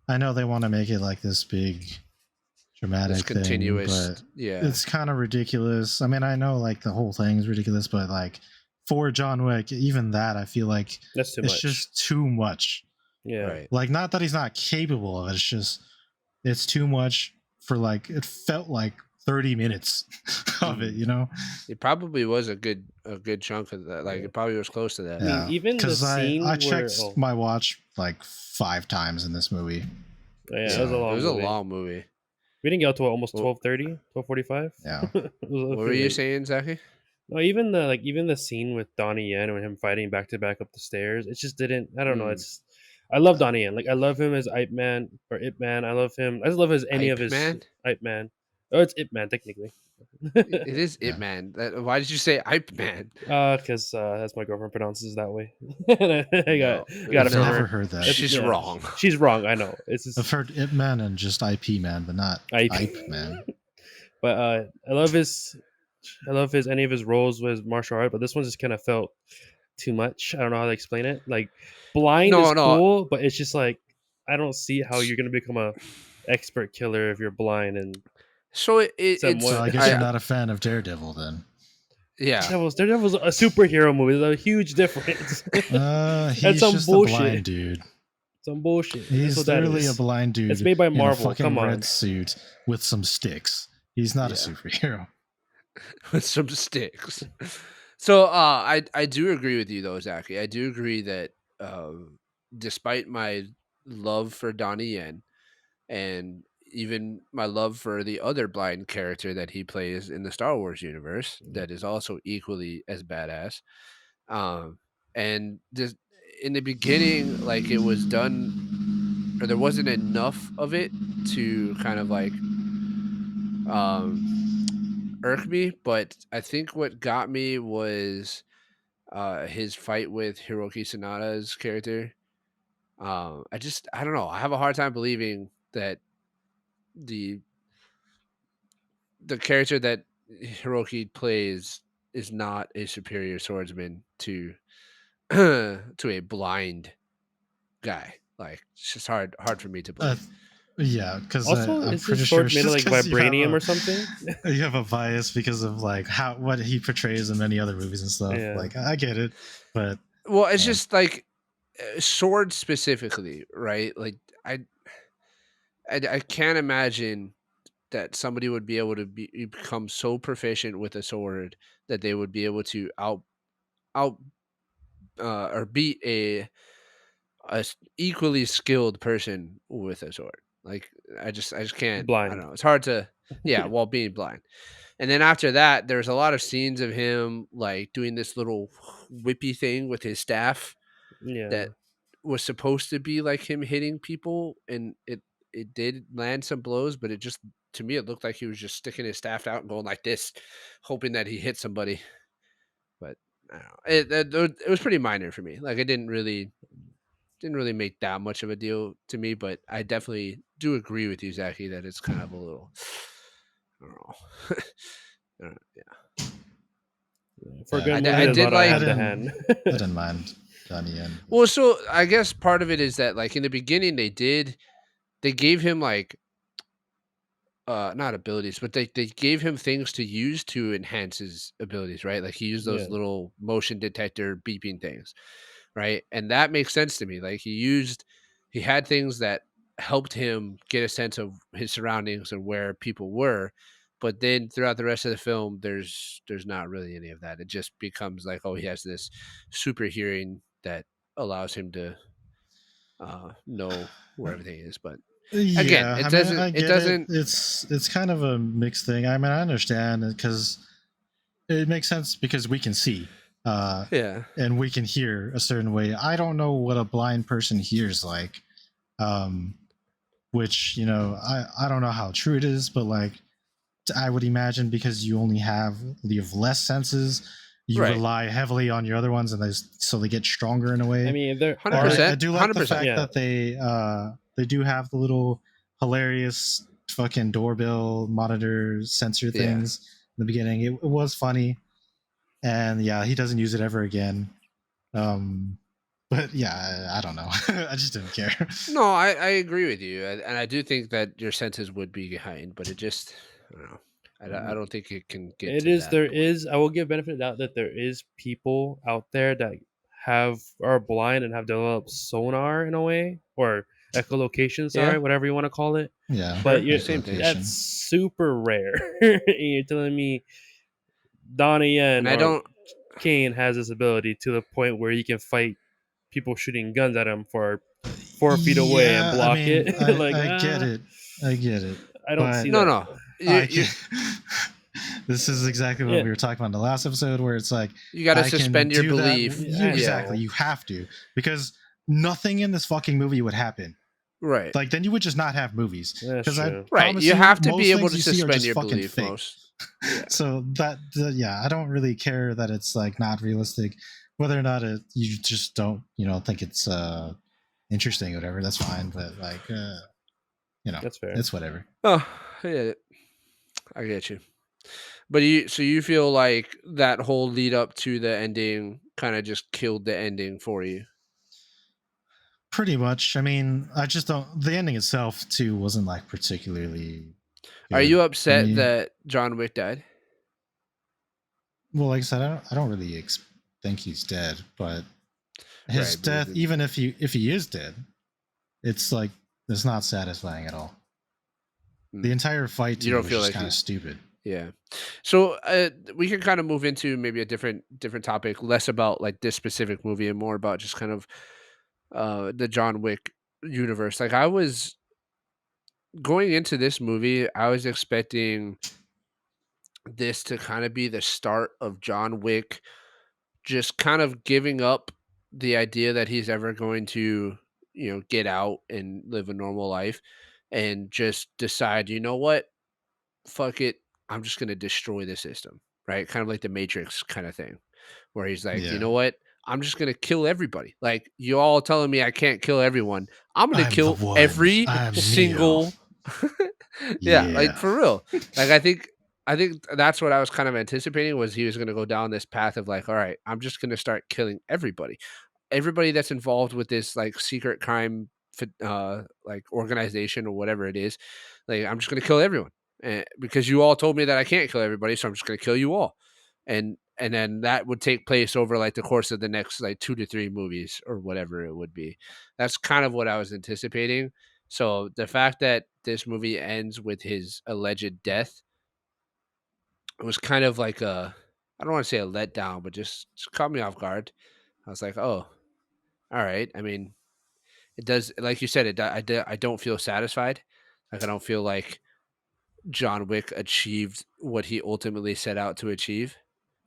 I know they want to make it like this big This dramatic thing, continuous. but Yeah. it's kind of ridiculous. I mean, I know like the whole thing is ridiculous, but like for John Wick, even that I feel like That's too it's much. just too much. Yeah. Right. Like not that he's not capable of it, it's just it's too much for like it felt like 30 minutes of it, Mhm. you know? It probably was a good chunk of that. Like Yeah. it probably was close to I that. mean, Yeah. even the Cuz I scene where checked my watch like 5 times in this movie. yeah, it was a Yeah. So, It long was a movie. long movie. We didn't get to almost What, 12:30, 12:45. yeah. It was what were pretty you late. saying, Zachy? No, even the scene with Donnie Yen and him fighting back to back up the stairs, it just didn't. I don't know. Mm. It's I love Donnie Yen. Like I love him as Ip Man or Ip Man. I love him. I just love his any of Hype his man? Ip Man. Oh, it's Ip Man technically. It is Ip Yeah. Man. Why did you say Ip Man? Because that's my girlfriend pronounces that way. And I No, got it I've from no, never her. heard that. she's Yeah, wrong. she's wrong. I know. It's I've just heard Ip Man and just IP Man, but not IP. Ipe Man. But I love his any of his roles with martial art. But this one just kind of felt too much. I don't know how to explain it. Like blind is No, no. cool, but it's just like I don't see how you're gonna become a expert killer if you're blind and So So somewhat. I guess I you're not a fan of Daredevil then. yeah. Daredevil's a superhero movie. There's a huge difference. That's He's some just a blind bullshit. dude. Some bullshit. That's He's what that literally a is. blind It's dude made by in a Marvel. fucking Come red on. suit with some sticks. He's not a Yeah. superhero. With some sticks. So I do agree with you though, Zachary. I do agree that despite my love for Donnie Yen and even my love for the other blind character that he plays in the Star Wars universe, that is also equally as badass. Um, and just in the beginning, like it was done, or there wasn't enough of it to kind of like um irk me, but I think what got me was his fight with Hiroki Sanada's character. I don't know. I have a hard time believing that the the character that Hiroki plays is not a superior swordsman to to a blind guy. Like it's just hard for me to Uh, believe. yeah, because Also, I'm is pretty his sure sword it's made of just like because vibranium or something? you have a bias because of like how what he portrays in many other movies and stuff. Yeah. Like I get it, but Well, it's yeah. just like swords specifically, right? Like I I can't imagine that somebody would be able to become so proficient with a sword that they would be able to out or beat equally skilled person with a sword. Like I just can't. I don't Blind. know. It's hard to yeah, while being blind. And then after that, there's a lot of scenes of him like doing this little whippy thing with his staff Yeah. that was supposed to be like him hitting people, and it did land some blows, but it just to me it looked like he was just sticking his staff out and going like this, hoping that he hit somebody. But I don't know. It was pretty minor for me. Like it didn't really make that much of a deal to me, but I definitely do agree with you, Zachy, that it's kind of a little I don't know. I don't know, yeah. For a good I movie, I there's a did lot of I like hand to didn't hand. I didn't mind Donnie Yen. well, so I guess part of it is that like in the beginning they gave him like not abilities, but they gave him things to use to enhance his abilities, right? Like he used those Yeah. little motion detector beeping things, right? And that makes sense to me. Like he had things that helped him get a sense of his surroundings and where people were. But then throughout the rest of the film, there's not really any of that. It just becomes like, oh, he has this super hearing that allows him to know where everything is. But again, Yeah, I mean, I it get it. doesn't It's kind of a mixed thing. I mean, I understand because it makes sense because we can see, uh, yeah. and we can hear a certain way. I don't know what a blind person hears like, um, which I don't know how true it is, but like I would imagine because you have less senses, you Right. rely heavily on your other ones, and so they get stronger in a I way. mean, there Hundred are I percent, do like hundred the percent. fact yeah. that they do have the little hilarious fucking doorbell monitor sensor Yeah. things in the beginning. It was funny, and yeah, he doesn't use it ever again. Um, but yeah, I don't know. I just didn't care. No, I agree with you, and I do think that your senses would be heightened, but it just I don't know. I don't think it can get It to is that there point. is I will give benefit of the doubt that there is people out there that are blind and have developed sonar in a way or echolocation, Yeah, sorry, whatever you want to call it. Yeah, But sure, you're same thing. that's echolocation. super rare. And you're telling me Donnie Yen And I or don't. Kane has this ability to the point where he can fight people shooting guns at him for 4 feet away and Yeah, I block mean, it. Like I get it, I get it, I don't but see No, that. no. I You can. This is exactly what Yeah, we were talking about in the last episode, where it's like you got to I can suspend your do that. belief. You I Yeah, exactly, know. you have to because nothing in this fucking movie would happen. right, Like then you would just not have movies That's because I true. right. promise You you, have to be most able things to you see are suspend just your fucking belief. fake. Most. Yeah. So yeah, I don't really care that it's like not realistic. Whether or not you just don't, think it's interesting or whatever, that's fine. But like, That's fair. it's whatever. Oh, yeah, I get you. But you feel like that whole lead up to the ending kind of just killed the ending for you. Pretty much. I mean, I just don't. The ending itself too wasn't like particularly Are good you for upset me. that John Wick died? Well, like I said, I don't really think he's dead, but his Right, but death, even if he is dead, it's like it's not satisfying at all. The entire fight to you me don't was feel just like kind of stupid. yeah. So we can kind of move into maybe a different topic, less about like this specific movie and more about just kind of the John Wick universe. Like I was going into this movie, I was expecting this to kind of be the start of John Wick just kind of giving up the idea that he's ever going to, get out and live a normal life and just decide, you know what? Fuck it. I'm just going to destroy the system, right? Kind of like the Matrix kind of thing, where he's like, you Yeah, know what? I'm just going to kill everybody. Like, you all telling me I can't kill everyone. I'm going to I'm the kill one. every I'm Neo. single. Yeah, like Yeah, for real. Like, I think that's what I was kind of anticipating was he was going to go down this path of like, all right, I'm just going to start killing everybody that's involved with this like secret crime like organization or whatever it is. Like I'm just going to kill everyone because you all told me that I can't kill everybody, so I'm just going to kill you all. And then that would take place over like the course of the next like 2 to 3 movies or whatever it would be. That's kind of what I was anticipating. So the fact that this movie ends with his alleged death was kind of like I don't want to say a letdown, but just caught me off guard. I was like, "Oh, all right." I mean, it does, like you said, I don't feel satisfied. Like I don't feel like John Wick achieved what he ultimately set out to achieve.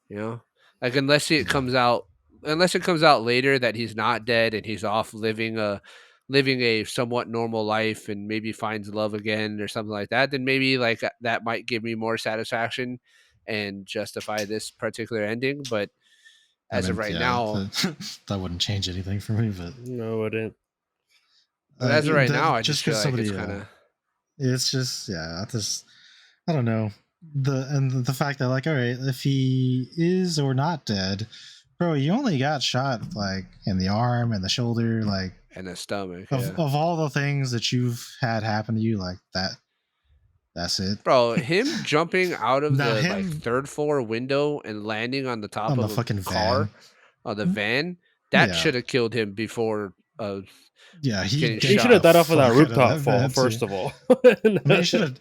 You know, like yeah. unless it comes out later that he's not dead and he's off living a somewhat normal life and maybe finds love again or something like that, then maybe like that might give me more satisfaction and justify this particular ending. But I as of mean, right yeah, now, that wouldn't change anything for me. No, it didn't. but as of right now, I just Just feel because like it's somebody, kind of it's just I don't know. The fact that like, all right, if he is or not dead, bro, you only got shot like in the arm and the shoulder, like in the stomach. of Yeah. of all the things that you've had happen to you, like that's it. Bro, him jumping out of Now the like him third floor window and landing on the top on the of a fucking car, van, on the van, that yeah, should have killed him before yeah, he getting He ganked should the have shot. died off of that fuck out of rooftop that fall, van too. first of all. I mean, he should have.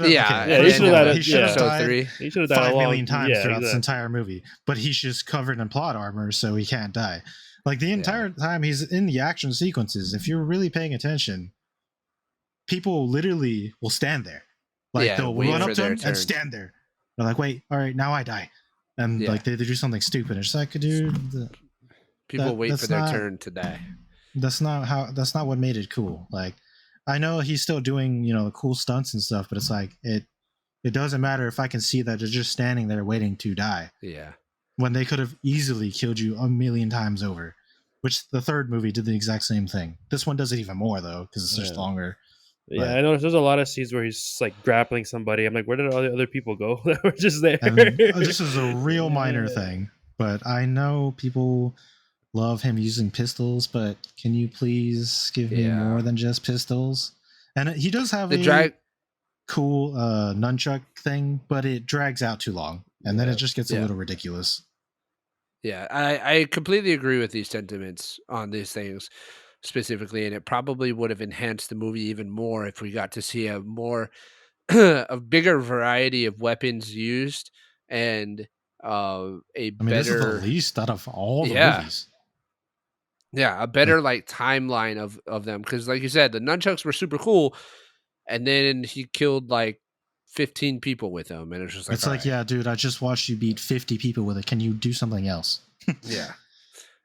Okay, Yeah, Yeah, and he first then should of have all, died. he should have Yeah, episode died 3. he should have died a 5 million long. times Yeah, throughout this exactly. entire movie, but he's just covered in plot armor, so he can't die. Like the Yeah. entire time he's in the action sequences, if you're really paying attention, people literally will stand there. Like Yeah, they'll wait run Yeah. up for to their him and turn. stand there. They're like, wait, all right, now I die. And Yeah. like they do something stupid. It's like, dude, People wait for that's their not turn to die. that's not what made it cool. Like I know he's still doing, the cool stunts and stuff, but it's like it doesn't matter if I can see that they're just standing there waiting to die Yeah. when they could have easily killed you a million times over. Which the third movie did the exact same thing. This one does it even more though because it's just Yeah. longer. Yeah, But I noticed there's a lot of scenes where he's like grappling somebody. I'm like, where did all the other people go that were just there? and this is a real minor thing, but I know people love him using pistols. But can you please give me more Yeah. than just pistols? And he does have The a drag cool nunchuck thing, but it drags out too long, and then it Yeah. just gets a yeah. little ridiculous. Yeah. I completely agree with these sentiments on these things specifically, and it probably would have enhanced the movie even more if we got to see a more a bigger variety of weapons used and a I mean, this is the better least out of all the yeah movies. yeah a Like, better like timeline of them because like you said the nunchucks were super cool and then he killed like 15 people with them and it's just like it's all like, right yeah, dude, I just watched you beat 50 people with it. Can you do something else? yeah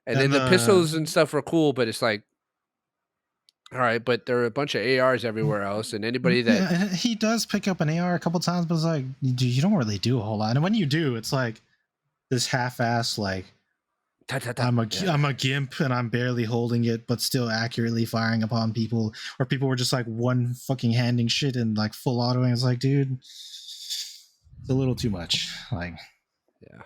and then And the pistols and stuff were cool but it's like All right, but there are a bunch of ARs everywhere else, and anybody that Yeah, he does pick up an AR a couple times, but it's like you don't really do a whole lot. And when you do, it's like this half-ass like ta, ta, ta. I'm Yeah. a gimp and I'm barely holding it, but still accurately firing upon people. Or people were just like one fucking handing shit and like full autoing. It's like, dude, it's a little too much. Like Yeah.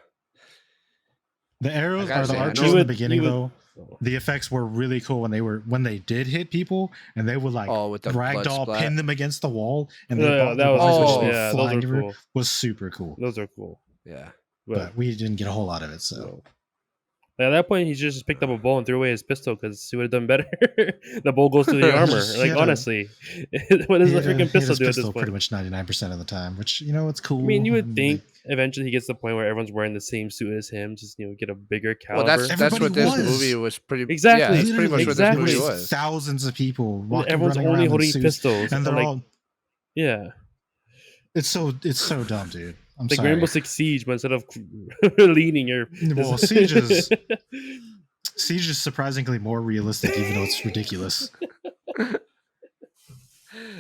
the I arrows gotta or the say, I archers You in know. the would you beginning would though. oh, The effects were really cool when they did hit people and they would like Oh, with the blood ragdoll splat. pin them against the wall and that their was bodies would just cool. be Oh, Yeah, those flying are everywhere cool. was super cool. Those are cool. yeah. But But we didn't get a whole lot of it, so no. At that point, he just picked up a bow and threw away his pistol because he would have done better. The bow goes through the he armor. just Like honestly, what does the freaking he had pistol his do at this pistol pretty point? much 99% of the time, which it's I mean, cool. you would And, like think eventually he gets to the point where everyone's wearing the same suit as him, just get a bigger Well, caliber. that's everybody what this movie was was pretty. Yeah, Exactly, that's pretty much literally what this there movie exactly. was was. thousands of people And walking everyone's running only around in holding suits, pistols. and I'm they're like, all yeah, it's so dumb, dude. I'm like sorry. Rainbow Six Siege, but instead of leaning, you're Well, Siege is surprisingly more realistic, even though it's ridiculous.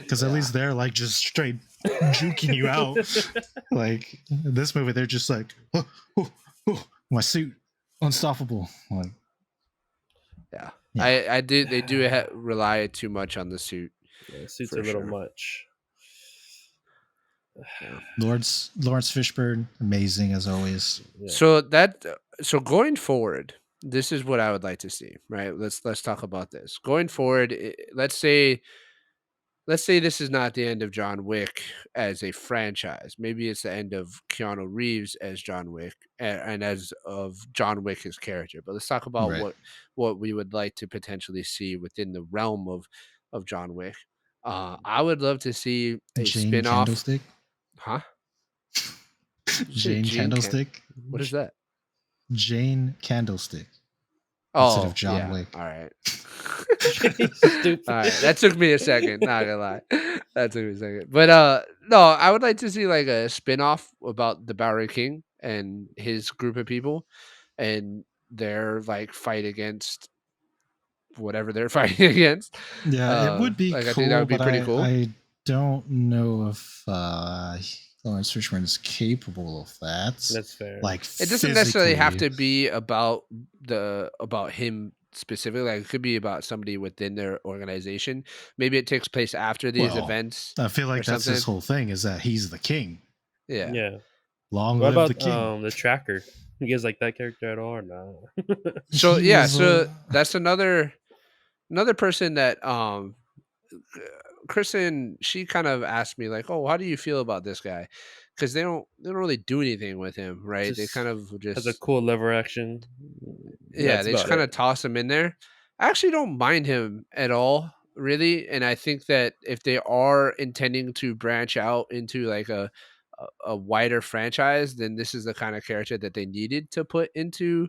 Because at Yeah. least they're like just straight juking you out. Like in this movie, they're just like, oh, oh, oh, my suit, unstoppable. Like, Yeah. yeah, I did. They do rely too much on the suit Yeah, suits are for a little sure. much. Yeah. Lawrence Fishburne, amazing as always. Yeah, So going forward, this is what I would like to see. Right. Let's talk about this. Going forward, let's say this is not the end of John Wick as a franchise. Maybe it's the end of Keanu Reeves as John Wick and as of John Wick his character. But let's talk about Right. what we would like to potentially see within the realm of John Wick. I would love to see a Jane spin-off. Candlestick. Huh? Did you say Jane Gene Can? Candlestick. What is that? Jane Candlestick instead of Oh, John yeah. Wick. All right. stupid. All right. That took me a second, not gonna lie. That took me a second. But no, I would like to see like a spin-off about the Bowery King and his group of people and their like fight against whatever they're fighting against. Yeah, it would be Like I think that cool, would be but pretty cool. I don't know if Lawrence Fishburne is capable of that. That's fair. Like It doesn't necessarily have physically. to be about him specifically. Like it could be about somebody within their organization. Maybe it takes place after these Well, events I feel or like that's his something. whole thing is that he's the king. Yeah. Yeah. Long What live the about king. the tracker? You guys like that character at all or not? So He yeah, was so that's another person that Kristen, she kind of asked me like, "Oh, how do you feel about this guy?" Because they don't really do anything with him, right? They Just kind of has a just cool lever action. yeah, That's they just about kind it. of toss him in there. I actually don't mind him at all, really, and I think that if they are intending to branch out into like a wider franchise, then this is the kind of character that they needed to put into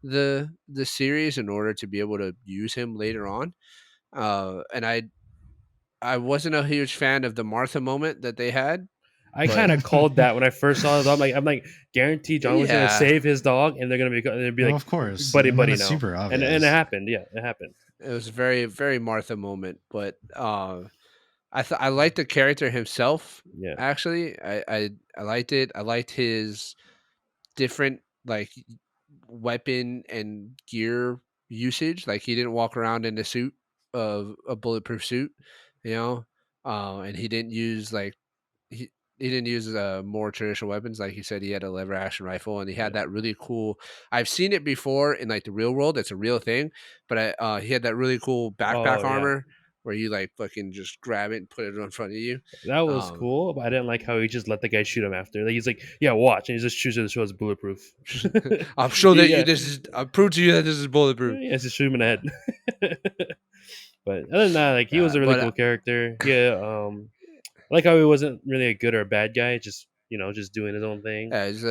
the series in order to be able to use him later on. And I wasn't a huge fan of the Martha moment that they had, I but kind of called that when I first saw it. I'm like, guaranteed John Wick's gonna yeah, save his dog, and they'll be well, like of course. buddy I mean, buddy it's now, super and it obvious. happened. Yeah, it happened. it was a very very Martha moment. But I liked the character himself. Yeah. Actually, I liked it. I liked his different like weapon and gear usage. Like he didn't walk around in a suit of a bulletproof suit, you know, and he didn't use like he he didn't use more traditional weapons. Like he said, he had a lever action rifle, and he had Yeah. that really cool. I've seen it before in like the real world. It's a real thing, but he had that really cool Oh backpack yeah, armor where you like fucking just grab it and put it in front of you. that was Um, cool. But I didn't like how he just let the guy shoot him after. Like he's like, yeah, watch, and he just shoots it to show it's bulletproof. I'll show that you Yeah, this is. I'll prove to you that this is bulletproof. yeah, just shoot him in the head. But other than that, like he was a really But cool character. Yeah, I like how he wasn't really a good or a bad guy, just just doing his own thing. he's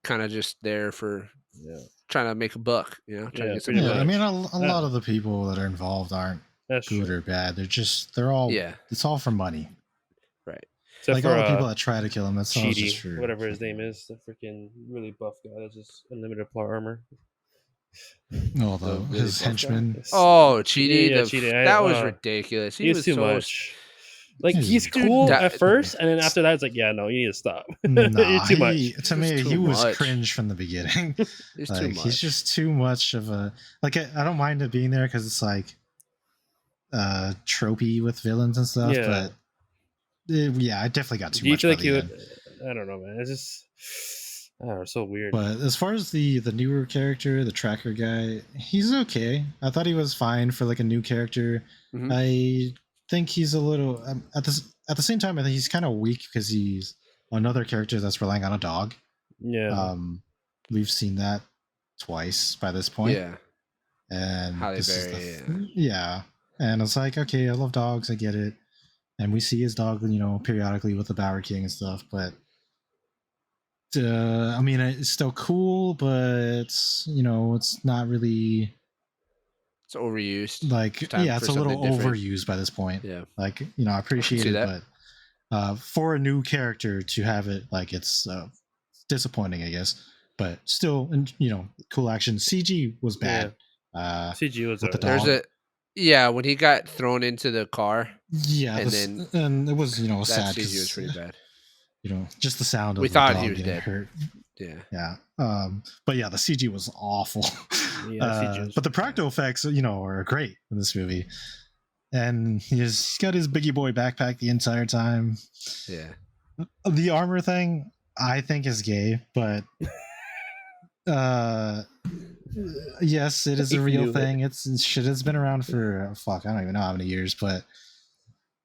kind of just there for Yeah, trying to make a buck. Trying to yeah, get some pretty Yeah, I money. mean, much. a That, lot of the people that are involved aren't that's good true. or bad. They're all. Yeah, It's all for money. right. Except Like for all the people that try to kill him. That's all just Cheaty, for. whatever his name is, the freaking really buff guy that's just unlimited plot armor. Although The really his buff guy. henchman, Oh, Cheating, Chidi, yeah, cheating. that was ridiculous. He He was was too so much. Like he's he's dude. cool That at first, and then after that, it's like, yeah, no, you need to stop. You're nah, too much. to was me he too was much. cringe from the beginning. It's too Like he's much. just too much of a like. I don't mind it being there because it's like tropey with villains and stuff, Yeah. but yeah, I definitely got too Do you much feel by like the you end. would? I don't know, man. It's just, I don't know, so weird. But as far as the newer character, the tracker guy, he's okay. I thought he was fine for like a new character. Mhm. I think he's a little at the same time. I think he's kind of weak because he's another character that's relying on a dog. Yeah. We've seen that twice by this point, Yeah. and Halle this is Berry. yeah. And it's like, okay, I love dogs, I get it, and we see his dog, periodically with the Bower King and stuff, but I mean, it's still cool, but it's not really It's overused. like, It's time yeah, for it's a little something different. overused by this point. Yeah. Like, I I can appreciate see it, that. but for a new character to have it like it's disappointing, I guess. But still, and cool action. CG was bad. CG was With the There's dog. when he got thrown into the car, Yeah, and then and it was that sad CG was because pretty bad. just the sound We of the thought he dog was getting dead. hurt. Yeah. Yeah. But yeah, the CG was awful. Yeah, CG was but the practical effects, are great in this movie. And he's got his Biggie Boy backpack the entire time. Yeah. The armor thing, I think, is gay, but yes, it is a You real knew it. thing. It's shit. It's been around for fuck, I don't even know how many years. But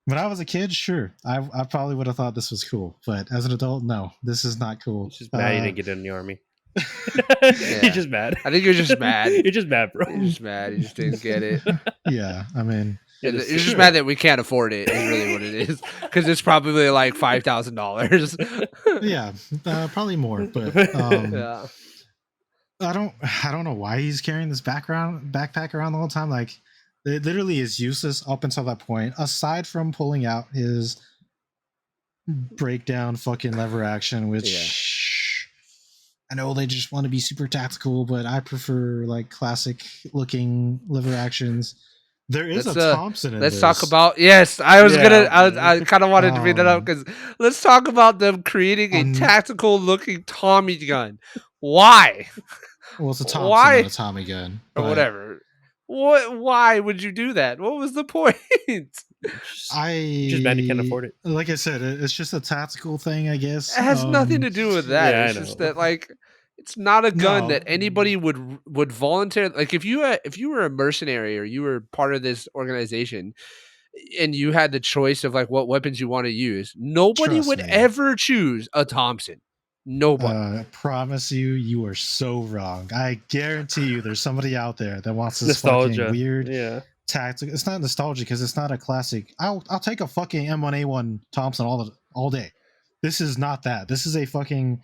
when I was a kid, sure, I probably would have thought this was cool. But as an adult, no, this is not cool. He's just mad he didn't get in the army. Yeah. He's just mad. I think you're just mad. You're just mad, bro. You're just mad. You just didn't get it. Yeah, I mean, You're You're just just sure. mad that we can't afford it. Is really what it is. Because it's probably like $5,000. yeah, probably more. But Yeah. I don't know why he's carrying this backpack around the whole time. Like, it literally is useless up until that point, aside from pulling out his breakdown fucking lever action, which I know they just want to be super tactical, but I prefer like classic looking lever actions. There is Let's, a Thompson in Let's this. talk about. Yes, I was Yeah. gonna. I kind of wanted to bring that up because let's talk about them creating a tactical looking Tommy gun. Why? Well, it's a Thompson, Why? not a Tommy gun, Or but whatever. What? Why would you do that? What was the point? just mad he can't afford it. Like I said, it's just a tactical thing, I guess. It has nothing to do with that. Yeah, I It's just know. that like it's not a gun No. that anybody would voluntarily like if you were a mercenary or you were part of this organization and you had the choice of like what weapons you want to use, nobody Trust would me. ever choose a Thompson. Nobody. I promise you are so wrong. I guarantee you there's somebody out there that wants this Nostalgia. fucking weird Yeah. tactic. It's not nostalgia because it's not a classic. I'll take a fucking M1A1 Thompson all day. This is not that. This is a fucking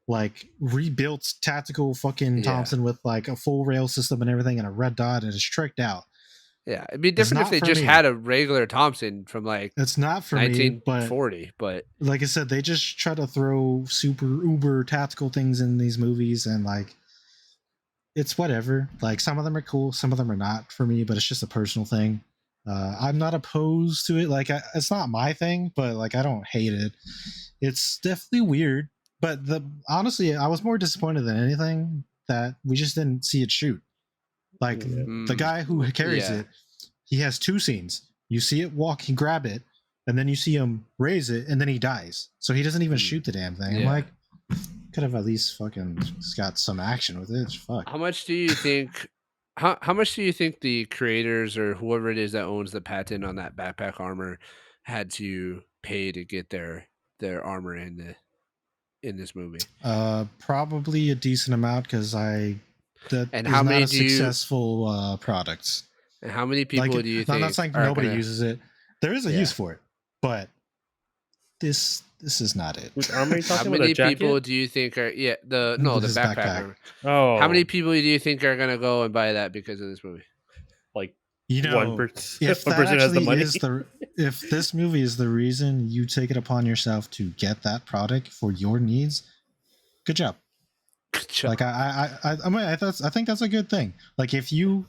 like rebuilt tactical fucking Yeah. Thompson with like a full rail system and everything and a red dot and it's tricked out. Yeah, it'd be It's different if not they for just me. had a regular Thompson from like It's not for me, but 1940, but like I said, they just try to throw super uber tactical things in these movies and like it's whatever. Like some of them are cool, some of them are not for me, but it's just a personal thing. I'm not opposed to it. Like it's not my thing, but like I don't hate it. It's definitely weird, but honestly, I was more disappointed than anything that we just didn't see it shoot. Like the guy who carries it, he has two scenes. You see it walk, he grab it, and then you see him raise it, and then he dies. So he doesn't even shoot the damn thing. I'm like, could have at least fucking got some action with it. Fuck. How much do you think? How much do you think the creators or whoever it is that owns the patent on that backpack armor had to pay to get their armor in this movie? Probably a decent amount because And is how not many a do you- successful product. And how many people Like, do you I'm think not saying are nobody gonna- uses it. There is a Yeah. use for it, but this is not it. Which armor are you How talking about? many A jacket? people do you think are the His backpack backpack. armor? Oh, How many people do you think are gonna go and buy that because of this movie? like You know, one person? if One that person has the actually money. is if this movie is the reason you take it upon yourself to get that product for your needs, good job. Good job. Like I think that's a good thing. Like if you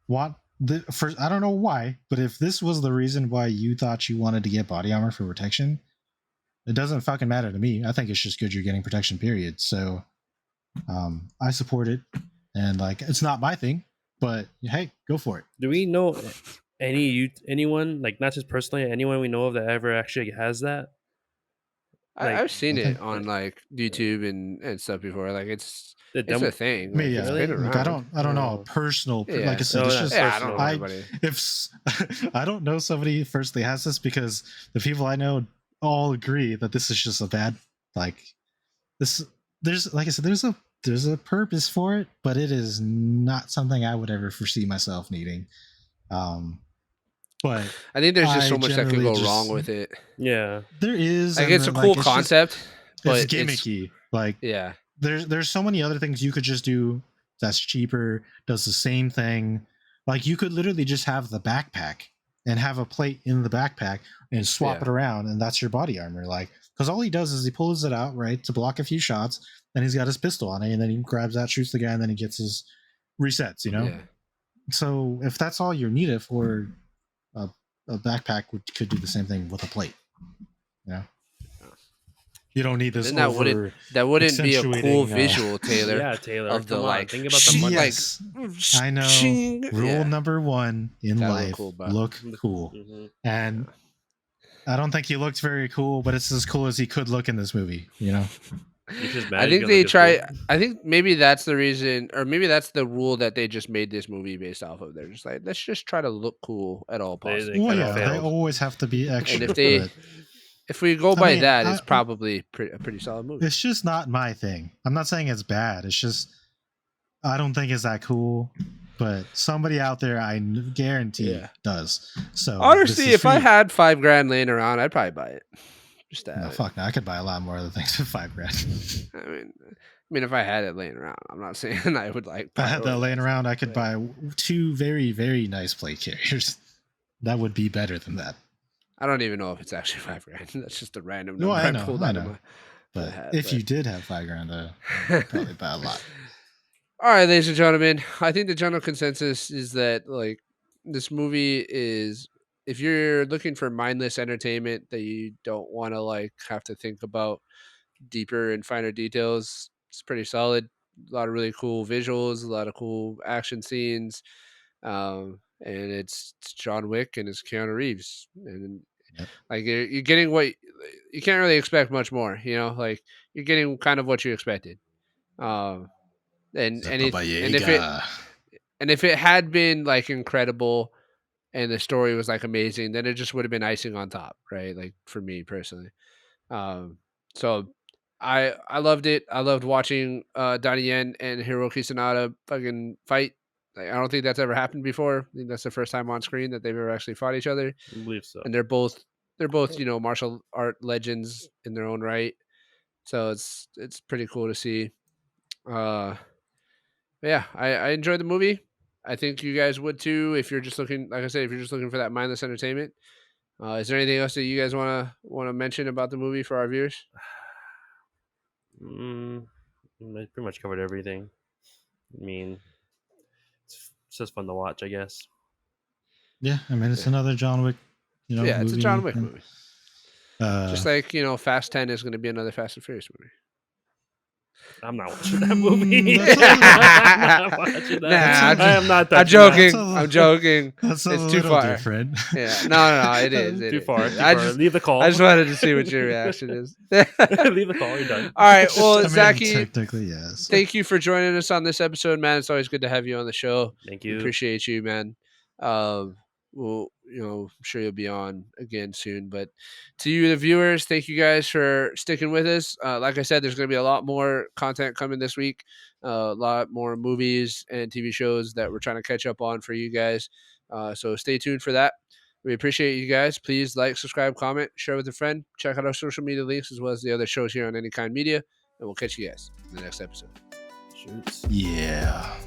want I don't know why, but if this was the reason why you thought you wanted to get body armor for protection, it doesn't fucking matter to me. I think it's just good you're getting protection, period. So I support it, and like it's not my thing, but hey, go for it. Do we know anyone, like not just personally, anyone we know of that ever actually has that? Like, I've seen I it think on like YouTube and stuff before. Like it's the a demo. thing. I mean, Like it's yeah, been Really? like around. I don't know a Oh. personal like I Yeah. said, No, it's not just Yeah, I don't know personal. anybody. if I don't know somebody firstly has this because the people I know all agree that this is just a bad like this. There's like I said, there's a purpose for it, but it is not something I would ever foresee myself needing. But I think there's just I so much that could generally go wrong just with it. Yeah. there is, Like and it's a then, cool like it's just concept, it's but it's gimmicky. Like yeah. there's so many other things you could just do that's cheaper, does the same thing. Like you could literally just have the backpack and have a plate in the backpack and swap Yeah. it around, and that's your body armor. Like because all he does is he pulls it out right to block a few shots, and he's got his pistol on it, and then he grabs that, shoots the guy, and then he gets his resets. You know. Yeah. So if that's all you're needed for, a, a backpack could do the same thing with a plate. You know. You don't need But this then over that wouldn't be a cool accentuating, visual, Taylor. Yeah, Taylor. Of the Come on. like, Think about the money. like yes, I know. Rule Yeah. number one in Gotta look life: cool, bro. look cool. Mm-hmm. And I don't think he looked very cool, but it's as cool as he could look in this movie. You know, I think they try. I think maybe that's the reason, or maybe that's the rule that they just made this movie based off of. They're just like, let's just try to look cool at all They possible. well, kinda yeah, they failed. always have to be extra. And if we go I by mean, that, it's probably a pretty solid movie. it's just not my thing. I'm not saying it's bad. It's just I don't think it's that cool. But somebody out there, I guarantee, does. So honestly, if I had $5,000 laying around, I'd probably buy it. Just to have no, it. fuck no, I could buy a lot more other things for $5,000. I mean, if I had it laying around, I'm not saying I would like. If I had that laying around, I could buy 2 very, very nice plate carriers. That would be better than that. I don't even know if it's actually $5,000. That's just a random number No, I know, pulled I out of know. my But hat, if you did have $5,000, I'd probably buy a lot. All right, ladies and gentlemen, I think the general consensus is that like this movie is, if you're looking for mindless entertainment that you don't want to like have to think about deeper and finer details, it's pretty solid. A lot of really cool visuals, a lot of cool action scenes, and it's John Wick and it's Keanu Reeves, and Yep. like you're getting what you can't really expect much more. You know, like you're getting kind of what you expected. Um, and if it had been like incredible and the story was like amazing, then it just would have been icing on top, right? Like for me personally. Um, so I loved it. I loved watching Donnie Yen and Hiroki Sanada fucking fight. Like, I don't think that's ever happened before. I think that's the first time on screen that they've ever actually fought each other. I believe so. And they're both martial art legends in their own right. So it's pretty cool to see. Yeah, I enjoyed the movie. I think you guys would too if you're just looking, like I said, if you're just looking for that mindless entertainment. Is there anything else that you guys want to mention about the movie for our viewers? I pretty much covered everything. I mean, it's just fun to watch, I guess. Yeah, I mean, it's another John Wick, Yeah, movie. it's a John Wick and, movie. Just like Fast 10 is going to be another Fast and Furious movie. I'm not watching that movie. That's I'm not watching that. Nah, I am not. I'm touching that. joking. I'm joking. That's a It's too little far. different. Yeah, no, it is. Too far. I just leave the call. I just wanted to see what your reaction is. Leave the call. You're done. All right. Well, I mean, Zachy, technically, yes. thank you for joining us on this episode, man. It's always good to have you on the show. Thank We you. appreciate you, man. Well, I'm sure you'll be on again soon. But to you, the viewers, thank you guys for sticking with us. Like I said, there's going to be a lot more content coming this week. A lot more movies and TV shows that we're trying to catch up on for you guys. So stay tuned for that. We appreciate you guys. Please like, subscribe, comment, share with a friend. Check out our social media links as well as the other shows here on Any Kind Media. And we'll catch you guys in the next episode. Shoots. Yeah.